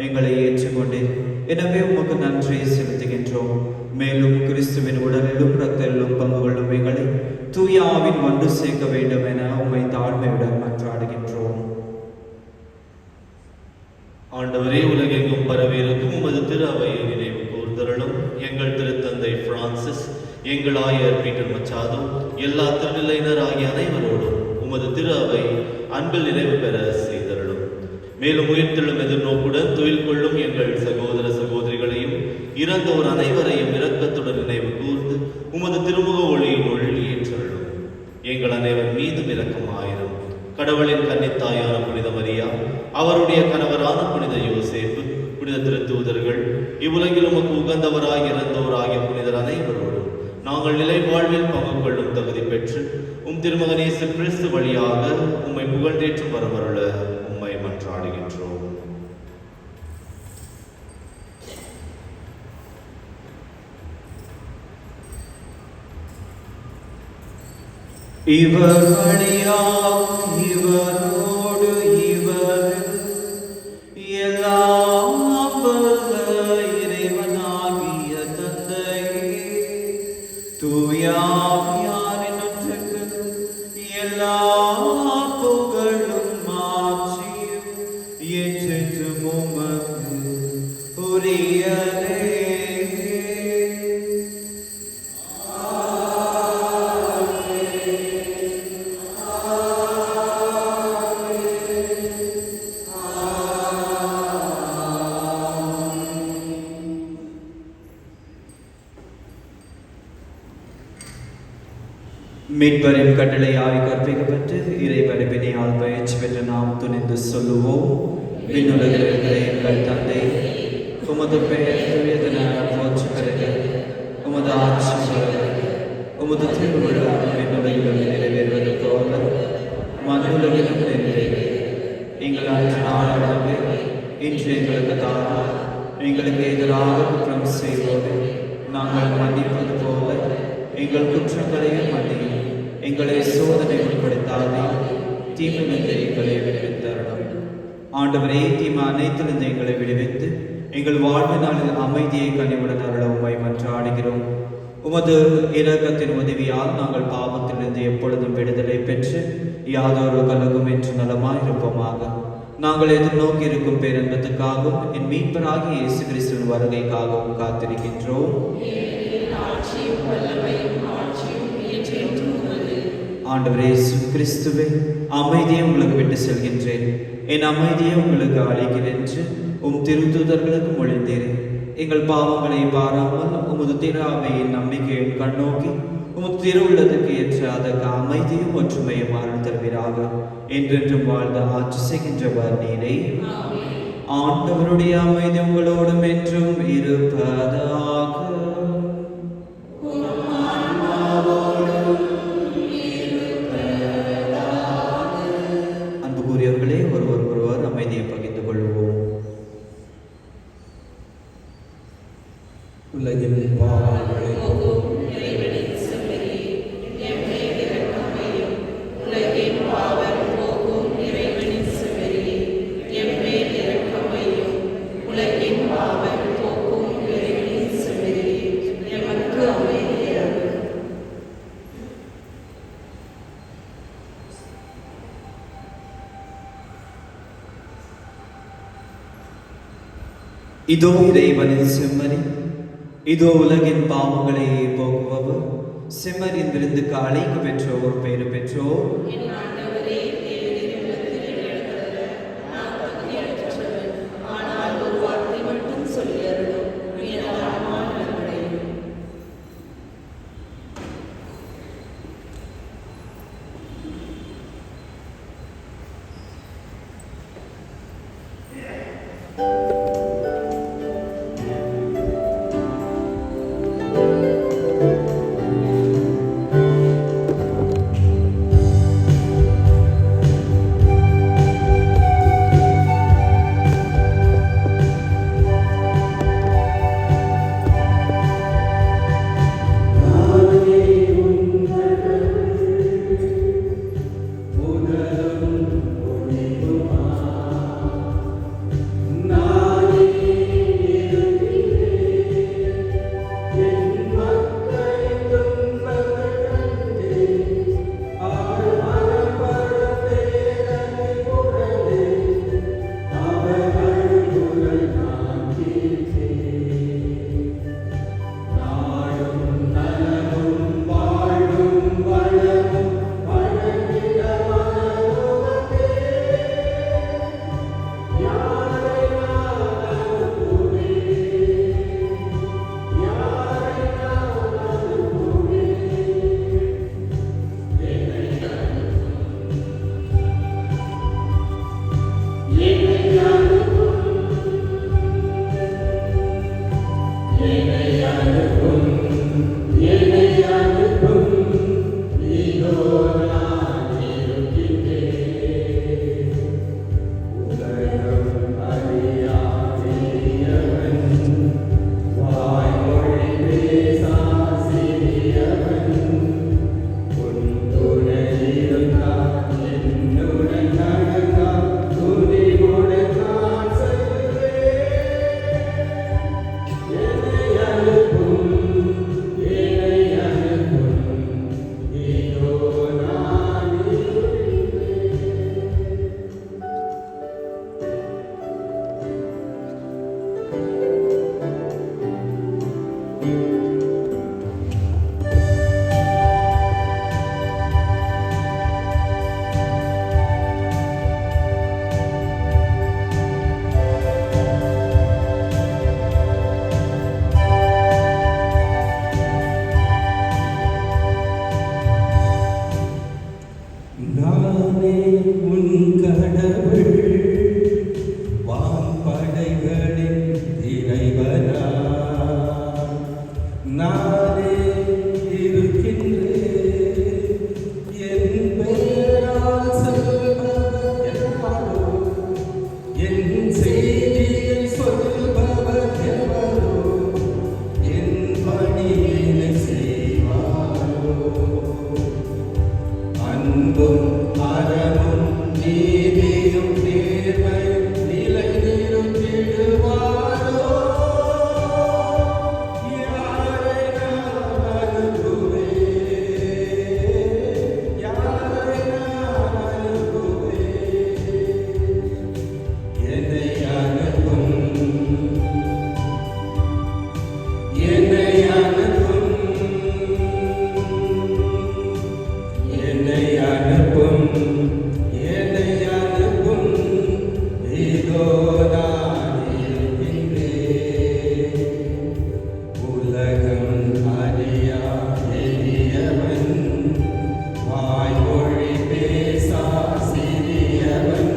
எங்களை ஏற்றுக்கொண்டேன். எனவே உமக்கு நன்றியை செலுத்துகின்றோம். மேலும் கிறிஸ்துவின் உடலிலும் இரத்திலும் பங்கு கொள்ளும் எங்களை தூய ஆவின் ஒன்று சேர்க்க வேண்டும் என உம்மை தாழ்மையுடன் மன்றாடுகின்றோம். ஆண்டவரே, உலகெங்கும் பரவியிருக்கும் உமது திரு அவையை நினைவு கூர்ந்தருளும். எங்கள் திருத்தந்தை பிரான்சிஸ், எங்கள் ஆயர் பீட்டர் மச்சாதோ, எல்லா திருநிலையினர் ஆகிய அனைவரோடும் உமது திரு அவை அன்பில் நிறைவு பெற செய்தருளும். மேலும் உயிர்த்தெழும் எதிர்நோக்குடன் தொழில் கொள்ளும் எங்கள் சகோதர சகோதரிகளையும் இறந்தோர் அனைவரையும் இரக்கத்துடன் நினைவு கூர்ந்து உமது திருமுக ஒளியினுள் ஏற்றருளும். எங்கள் அனைவர் மீதும் இரக்கமாயிரும். கடவுளின் கன்னித்தாயான புனித மரியா, அவருடைய கணவரான புனித யோசேப்பு, புனித திருத்தூதர்கள், இவ்வுலகில் உமக்கு உகந்தவராய் இறந்தோராகிய புனிதர் அனைவரோடும் நாங்கள் நிலை வாழ்வில் பங்கு கொள்ளும் தகுதி திருப்பதி பெற்று உம் திருமகன் இயேசு கிறிஸ்து வழியாக உம்மை புகழ்ந்தேற்றும் வரவருள உம்மை மன்றாடுகின்றோம். இவர் வழியாக இவரோடு இவர் எல்லாம் வல்ல இறைவனாகிய தந்தையே, தூயாவியாரின் ஒன்றுக்கு எல்லா புகழும் மாட்சியும் என்றென்றும் உமக்கு உரியதே. மீட்பரின் கட்டளையாய் கற்பிக்கப்பட்டு இறை படைப்பினையால் பயிற்சி பெற்ற நாம் துணிந்து சொல்லுவோம். விண்ணுலகில் இருக்கிற எங்கள் தந்தை, உமது பெயர் தூயதென போற்று பெறுக. உமது ஆட்சி வருக. உமது திருவுள்ளம் விண்ணுலகிலும் நிறைவேறுவது போல மண்ணுலகிலும் நிறைவேறுக. எங்கள் அன்று நாளாகவே இன்று எங்களுக்கு தாரும். எங்களுக்கு எதிராக குற்றம் செய்வோடு நாங்கள் மன்னிப்பது போல எங்கள் குற்றங்களையும் மன்னியும். எங்களை சோதனை உட்படுத்தாதே, தீமையிலிருந்து எங்களை விடுவித்தருளும். ஆண்டவரே, தீமை அனைத்திலிருந்து எங்களை விடுவித்து எங்கள் வாழ்வு நாளில் அமைதியை கனிவுடன் அருள உம்மை மன்றாடுகிறோம். உமது இரக்கத்தின் உதவியால் நாங்கள் பாவத்திலிருந்து எப்பொழுதும் விடுதலை பெற்று யாதொரு கலகும் என்று நலமாயிருப்போமாக. நாங்கள் எதிர்நோக்கி இருக்கும் பேரன்பத்துக்காகவும் என் மீட்பராகிய இயேசு கிறிஸ்துவின் வருகைக்காகவும் காத்திருக்கின்றோம். ஆண்டவரே இயேசு கிறிஸ்துவே, அமைதியை உங்களுக்கு விட்டு செல்கின்றேன், என் அமைதியை உங்களுக்கு அளிக்கிறேன் என்று உம் திருத்தூதர்களுக்கு மொழிந்தீரே. எங்கள் பாவங்களை பாராமல் உமது திரு அவையின் நம்பிக்கையை கண்ணோக்கி உமது திருவுள்ளத்துக்கு ஏற்ற அதற்கு அமைதியும் ஒற்றுமையும் அருள் தருவீராக. என்றென்றும் வாழ்ந்த ஆட்சி செய்கின்றவர் நீரே. ஆண்டவருடைய அமைதி உங்களோடும் என்றும் இருப்பதாக. அன்புக்குரியவர்களே, ஒருவர் அமைதியை பகிர்ந்து கொள்வோம். உலகின் பாவங்களை இதோ இறைவனின் செம்மறி, இதோ உலகின் பாவங்களை போக்குபவர். செம்மறியின் விருந்துக்கு அழைக்க பெற்றோர் பேறு பெற்றோர். நானே உன் கடவுள், வான்படைகளின் இறைவனா, நானே இருக்கின்றேன். என் பெயரால் சொல்பவர் யாரோ, என் செய்தியை சொல்பவர் எவரோ, என் பணியினை செய்வாரோ. அன்பும் அறமும் நீதியும் நேர்மையும் நிலைநிறுத்திடுவாரோ. யாரை நான் அனுப்புவேன், யாரை நான் அனுப்புவேன், என்னை அனுப்பும், என்னை அனுப்பும், என்னை அனுப்பும், என்னை அனுப்பும். இதோ நான் இருக்கின்றேன். உலகம் அறியா எளியவன், வாய்மொழி பேசா சிறியவன்.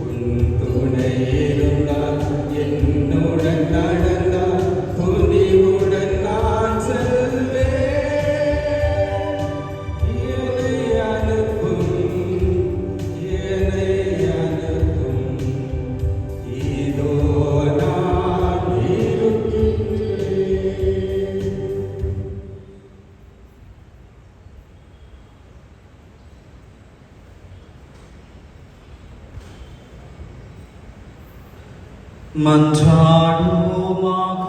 உன் துணை இருந்தால், என்னுடன் நடந்தால், துணிவுடன் நான் செல்வேன். என்னை அனுப்பும், என்னை அனுப்பும். இதோ நான் இருக்கின்றேன். மன்றாடுவோமாக.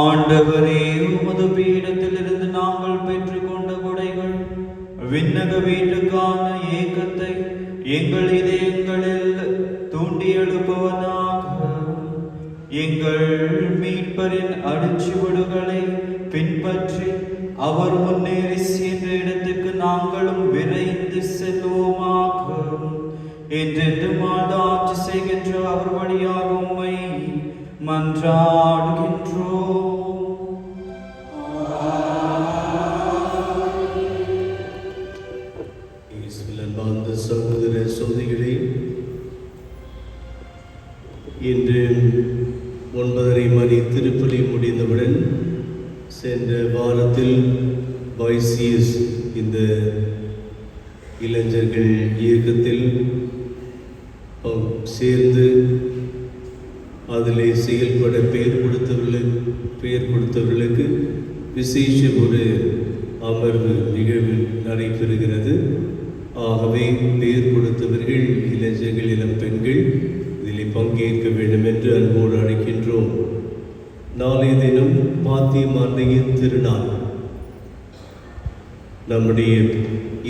ஆண்டவரே, உமது பீடத்திலிருந்து நாங்கள் பெற்றுக்கொண்ட கொடைகள் விண்ணக வீட்டுக்கான ஏக்கத்தை எங்கள் இதயங்களில் தூண்டி எழுப்புவதாக. எங்கள் மீட்பரின் அடிச்சுவடுகளை பின்பற்றி அவர் முன்னேறி சென்ற இடத்துக்கு நாங்களும் விரைந்து செல்வோமாக. என்றென்றும் ஆட்சி செய்கின்ற அவர் வழியாக உம்மை மன்றாடுகின்றோம். இயேசுவில் அன்பார்ந்த சகோதர சகோதரிகளே, இன்று 9:30 மணி திருப்பலி முடிந்தவுடன் சென்ற வாரத்தில் வைசிஎஸ் இந்த இளைஞர்கள் இயக்கத்தில் சேர்ந்து அதிலே செயல்பட பெயர் கொடுத்தவர்களுக்கு விசேஷ ஒரு அமர்வு நிகழ்வு நடைபெறுகிறது. ஆகவே பெயர் கொடுத்தவர்கள் இளைஞர்கள், இளம் பெண்கள் இதில் பங்கேற்க வேண்டும் என்று அன்போடு அழைக்கின்றோம். நாளைய தினம் பாத்தியம் அன்னையின் திருநாள். நம்முடைய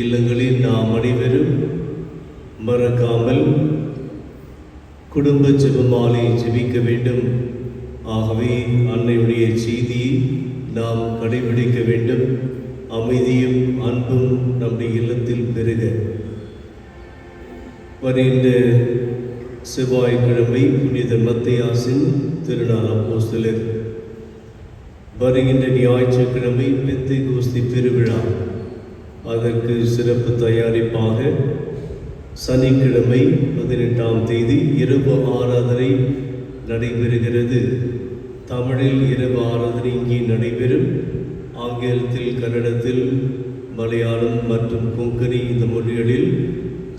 இல்லங்களில் நாம் அனைவரும் மறக்காமல் குடும்ப ஜெபமாலை ஜெபிக்க வேண்டும். ஆகவே அன்னையுடைய செய்தியை நாம் கடைபிடிக்க வேண்டும். அமைதியும் அன்பும் நம்முடைய இல்லத்தில் பெருக. வருகின்ற செவ்வாய்க்கிழமை புனித மத்தேயாசின் திருநாள் அப்போஸ்தலர். வருகின்ற ஞாயிற்றுக்கிழமை பெந்தேகோஸ்து பெருவிழா. அதற்கு சிறப்பு தயாரிப்பாக சனிக்கிழமை 18ஆம் தேதி இரவு ஆராதனை நடைபெறுகிறது. தமிழில் இரவு ஆராதனை இங்கே நடைபெறும். ஆங்கிலத்தில், கன்னடத்தில், மலையாளம் மற்றும் கொங்கணி இந்த மொழிகளில்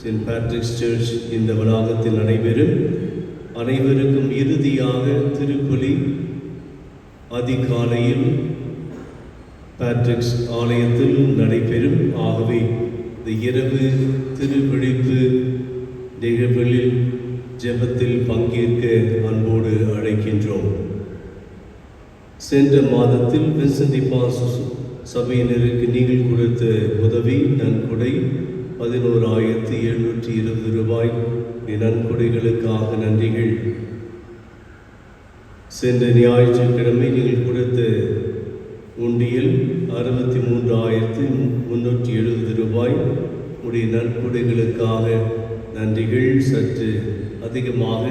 சென்ட் பேட்ரிக்ஸ் சர்ச் இந்த வளாகத்தில் நடைபெறும். அனைவருக்கும் இறுதியாக திருப்பலி அதிகாலையில் பேட்ரிக்ஸ் ஆலயத்தில் நடைபெறும். ஆகவே இந்த இரவு திருவிழிப்பு நிகழ்வுகளில் ஜெபத்தில் பங்கேற்க அன்போடு அழைக்கின்றோம். சென்ற மாதத்தில் வின்சென்ட் டி பால் சபையினருக்கு நீங்கள் கொடுத்த உதவி நன்கொடை 11,720 ரூபாய். நன்கொடைகளுக்காக நன்றிகள். சென்ற ஞாயிற்றுக்கிழமை நீங்கள் கொடுத்த உண்டியல் 63,370 ரூபாய். உடைய நன்கொடைகளுக்காக நன்றிகள். சற்று அதிகமாக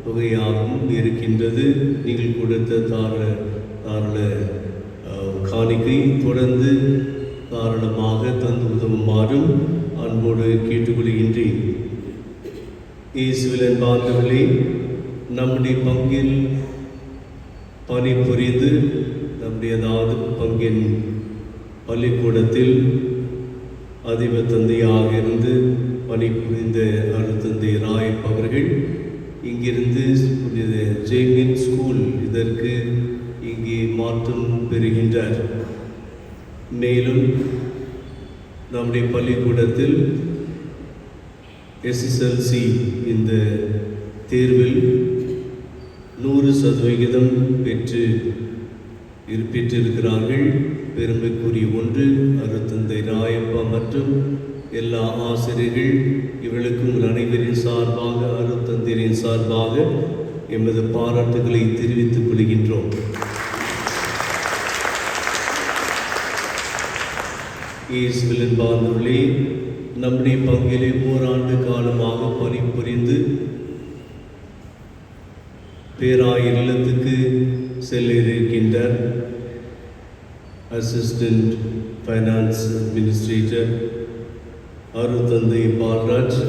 தொகையாகவும் இருக்கின்றது. நீங்கள் கொடுத்த தாராள காணிக்கை தொடர்ந்து காரணமாக தந்து உதவுமாறும் அன்போடு கேட்டுக்கொள்கின்றேன். இயேசுவில் அன்பார்ந்தவர்களே, நம்முடைய பங்கில் பணிபுரிந்து நம்முடைய பங்கின் பள்ளிக்கூடத்தில் அதிப தந்தையாக இருந்து பணிபுரிந்த அருட்தந்தை ராயப் அவர்கள் இங்கிருந்து ஜெய்மின் ஸ்கூல் இதற்கு இங்கே மாற்றம் பெறுகின்றார். மேலும் நம்முடைய பள்ளிக்கூடத்தில் SSLC இந்த தேர்வில் 100% பெற்றிருக்கிறார்கள். பெருமைக்குரிய ஒன்று. அருட்தந்தை ராயப்பா மற்றும் எல்லா ஆசிரியர்கள் இவர்களுக்கு உங்கள் அனைவரின் சார்பாக அருட்தந்தையின் சார்பாக எமது பாராட்டுகளை தெரிவித்துக் கொள்கின்றோம். இயேசுவில் அன்பார்ந்தவர்களே, நம்முடைய பங்கிலே ஓராண்டு காலமாக பணிபுரிந்து பேராயர் இல்லத்துக்கு செல்ல இருக்கின்றார் அசிஸ்டன்ட் ஃபைனான்ஸ் அட்மினிஸ்ட்ரேட்டர் அருட்தந்தை பால்ராஜ்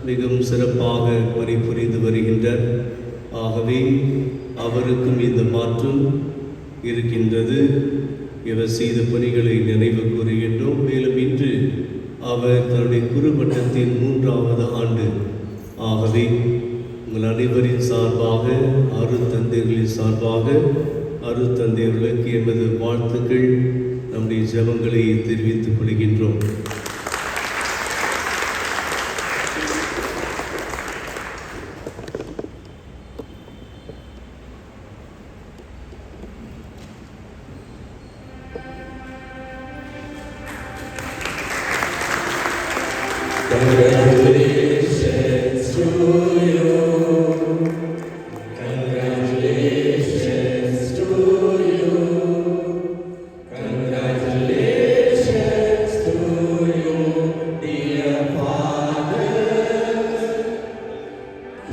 மிகவும் சிறப்பாக பணிபுரிந்து வருகின்றார். ஆகவே அவருக்கும் இந்த மாற்றம் இருக்கின்றது. இவர் செய்த பணிகளை நினைவு கூறுகின்றோம். மேலும் இன்று அவர் தன்னுடைய குறுபட்டத்தின் 3வது ஆண்டு. ஆகவே உங்கள் அனைவரின் சார்பாக அருட்தந்தைகளின் சார்பாக அருட்தந்தையர்களுக்கு எமது வாழ்த்துக்கள், நம்முடைய ஜெபங்களை தெரிவித்துக் கொள்கின்றோம். Congratulations to you. Congratulations to you. Congratulations to you, dear father.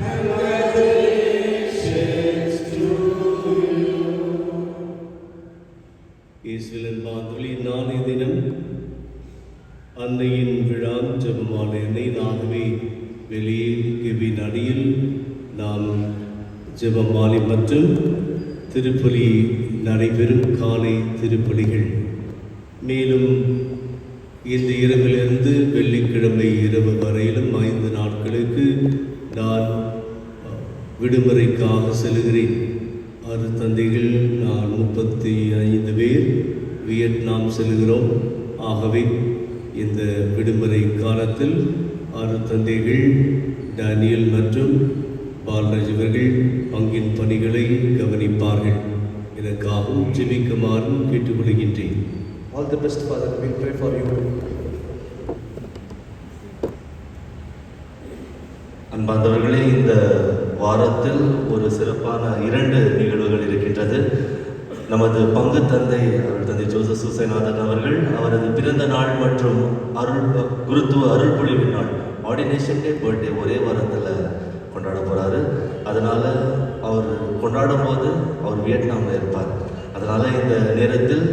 Congratulations to you. இயேசுவில் அன்பார்ந்தவர்களே, நாளைய தினம் அன்னையின் விழா ஜெபமாலை அன்னையாகவே வெளியே கெபின் அடியில் நாம் ஜெபமாலை மற்றும் திருப்பலி நடைபெறும் காலை திருப்பலிகள். மேலும் இந்த இரவிலிருந்து வெள்ளிக்கிழமை இரவு வரையிலும் 5 நாட்களுக்கு நான் விடுமுறைக்காக செல்கிறேன். அருட்தந்தைகள் நான் 35 பேர் வியட்நாம் செல்கிறோம். ஆகவே இந்த விடுமுறை காலத்தில் அருட்தந்தைகள் டேனியல் மற்றும் பால்ராஜ் இவர்கள் பங்கின் பணிகளை கவனிப்பார்கள். இதற்காகவும் ஜெபிக்குமாறும் கேட்டுக்கொள்கின்றேன். All the best, Father. We pray for you. அன்பார்ந்தவர்களே, இந்த வாரத்தில் ஒரு சிறப்பான 2 நிகழ்வுகள் இருக்கின்றது. நமது பங்கு தந்தை அருட்தந்தை ஜோசப் சூசைநாதன் அவர்கள் அவரது பிறந்த நாள் மற்றும் குருத்துவ அருள்பொழிவு நாள், ஆர்டினேஷன் டே, பர்த்டே ஒரே வாரத்தில் கொண்டாட போகிறாரு. அதனால் அவர் கொண்டாடும் போது அவர் வியட்நாமில் இருப்பார். அதனால் இந்த நேரத்தில்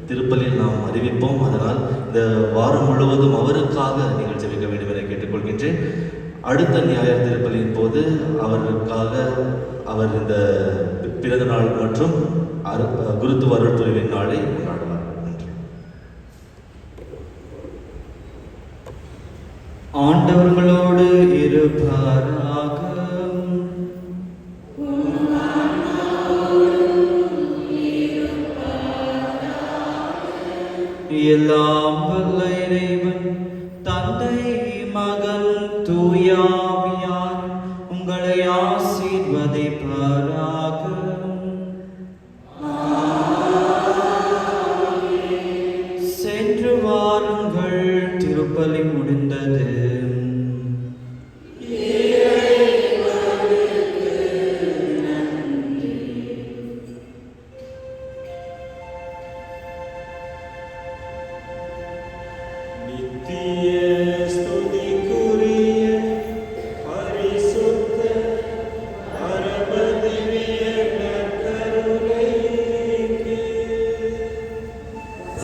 திருப்பலியில் நாம் அறிவிப்போம். அதனால் இந்த வாரம் முழுவதும் அவருக்காக நீங்கள் ஜெபிக்க வேண்டும் என கேட்டுக்கொள்கின்றேன். அடுத்த ஞாயிறு திருப்பலியின் போது அவருக்காக அவர் இந்த பிறந்த நாள் மற்றும் குருத்துவ அருள்பொழிவின் நாளை கொண்டாடுவார். நன்றி. ஆண்டவர்களோடு இருப்பாராக. எல்லாம் வல்ல இறைவன் தந்தை மகன் தூயா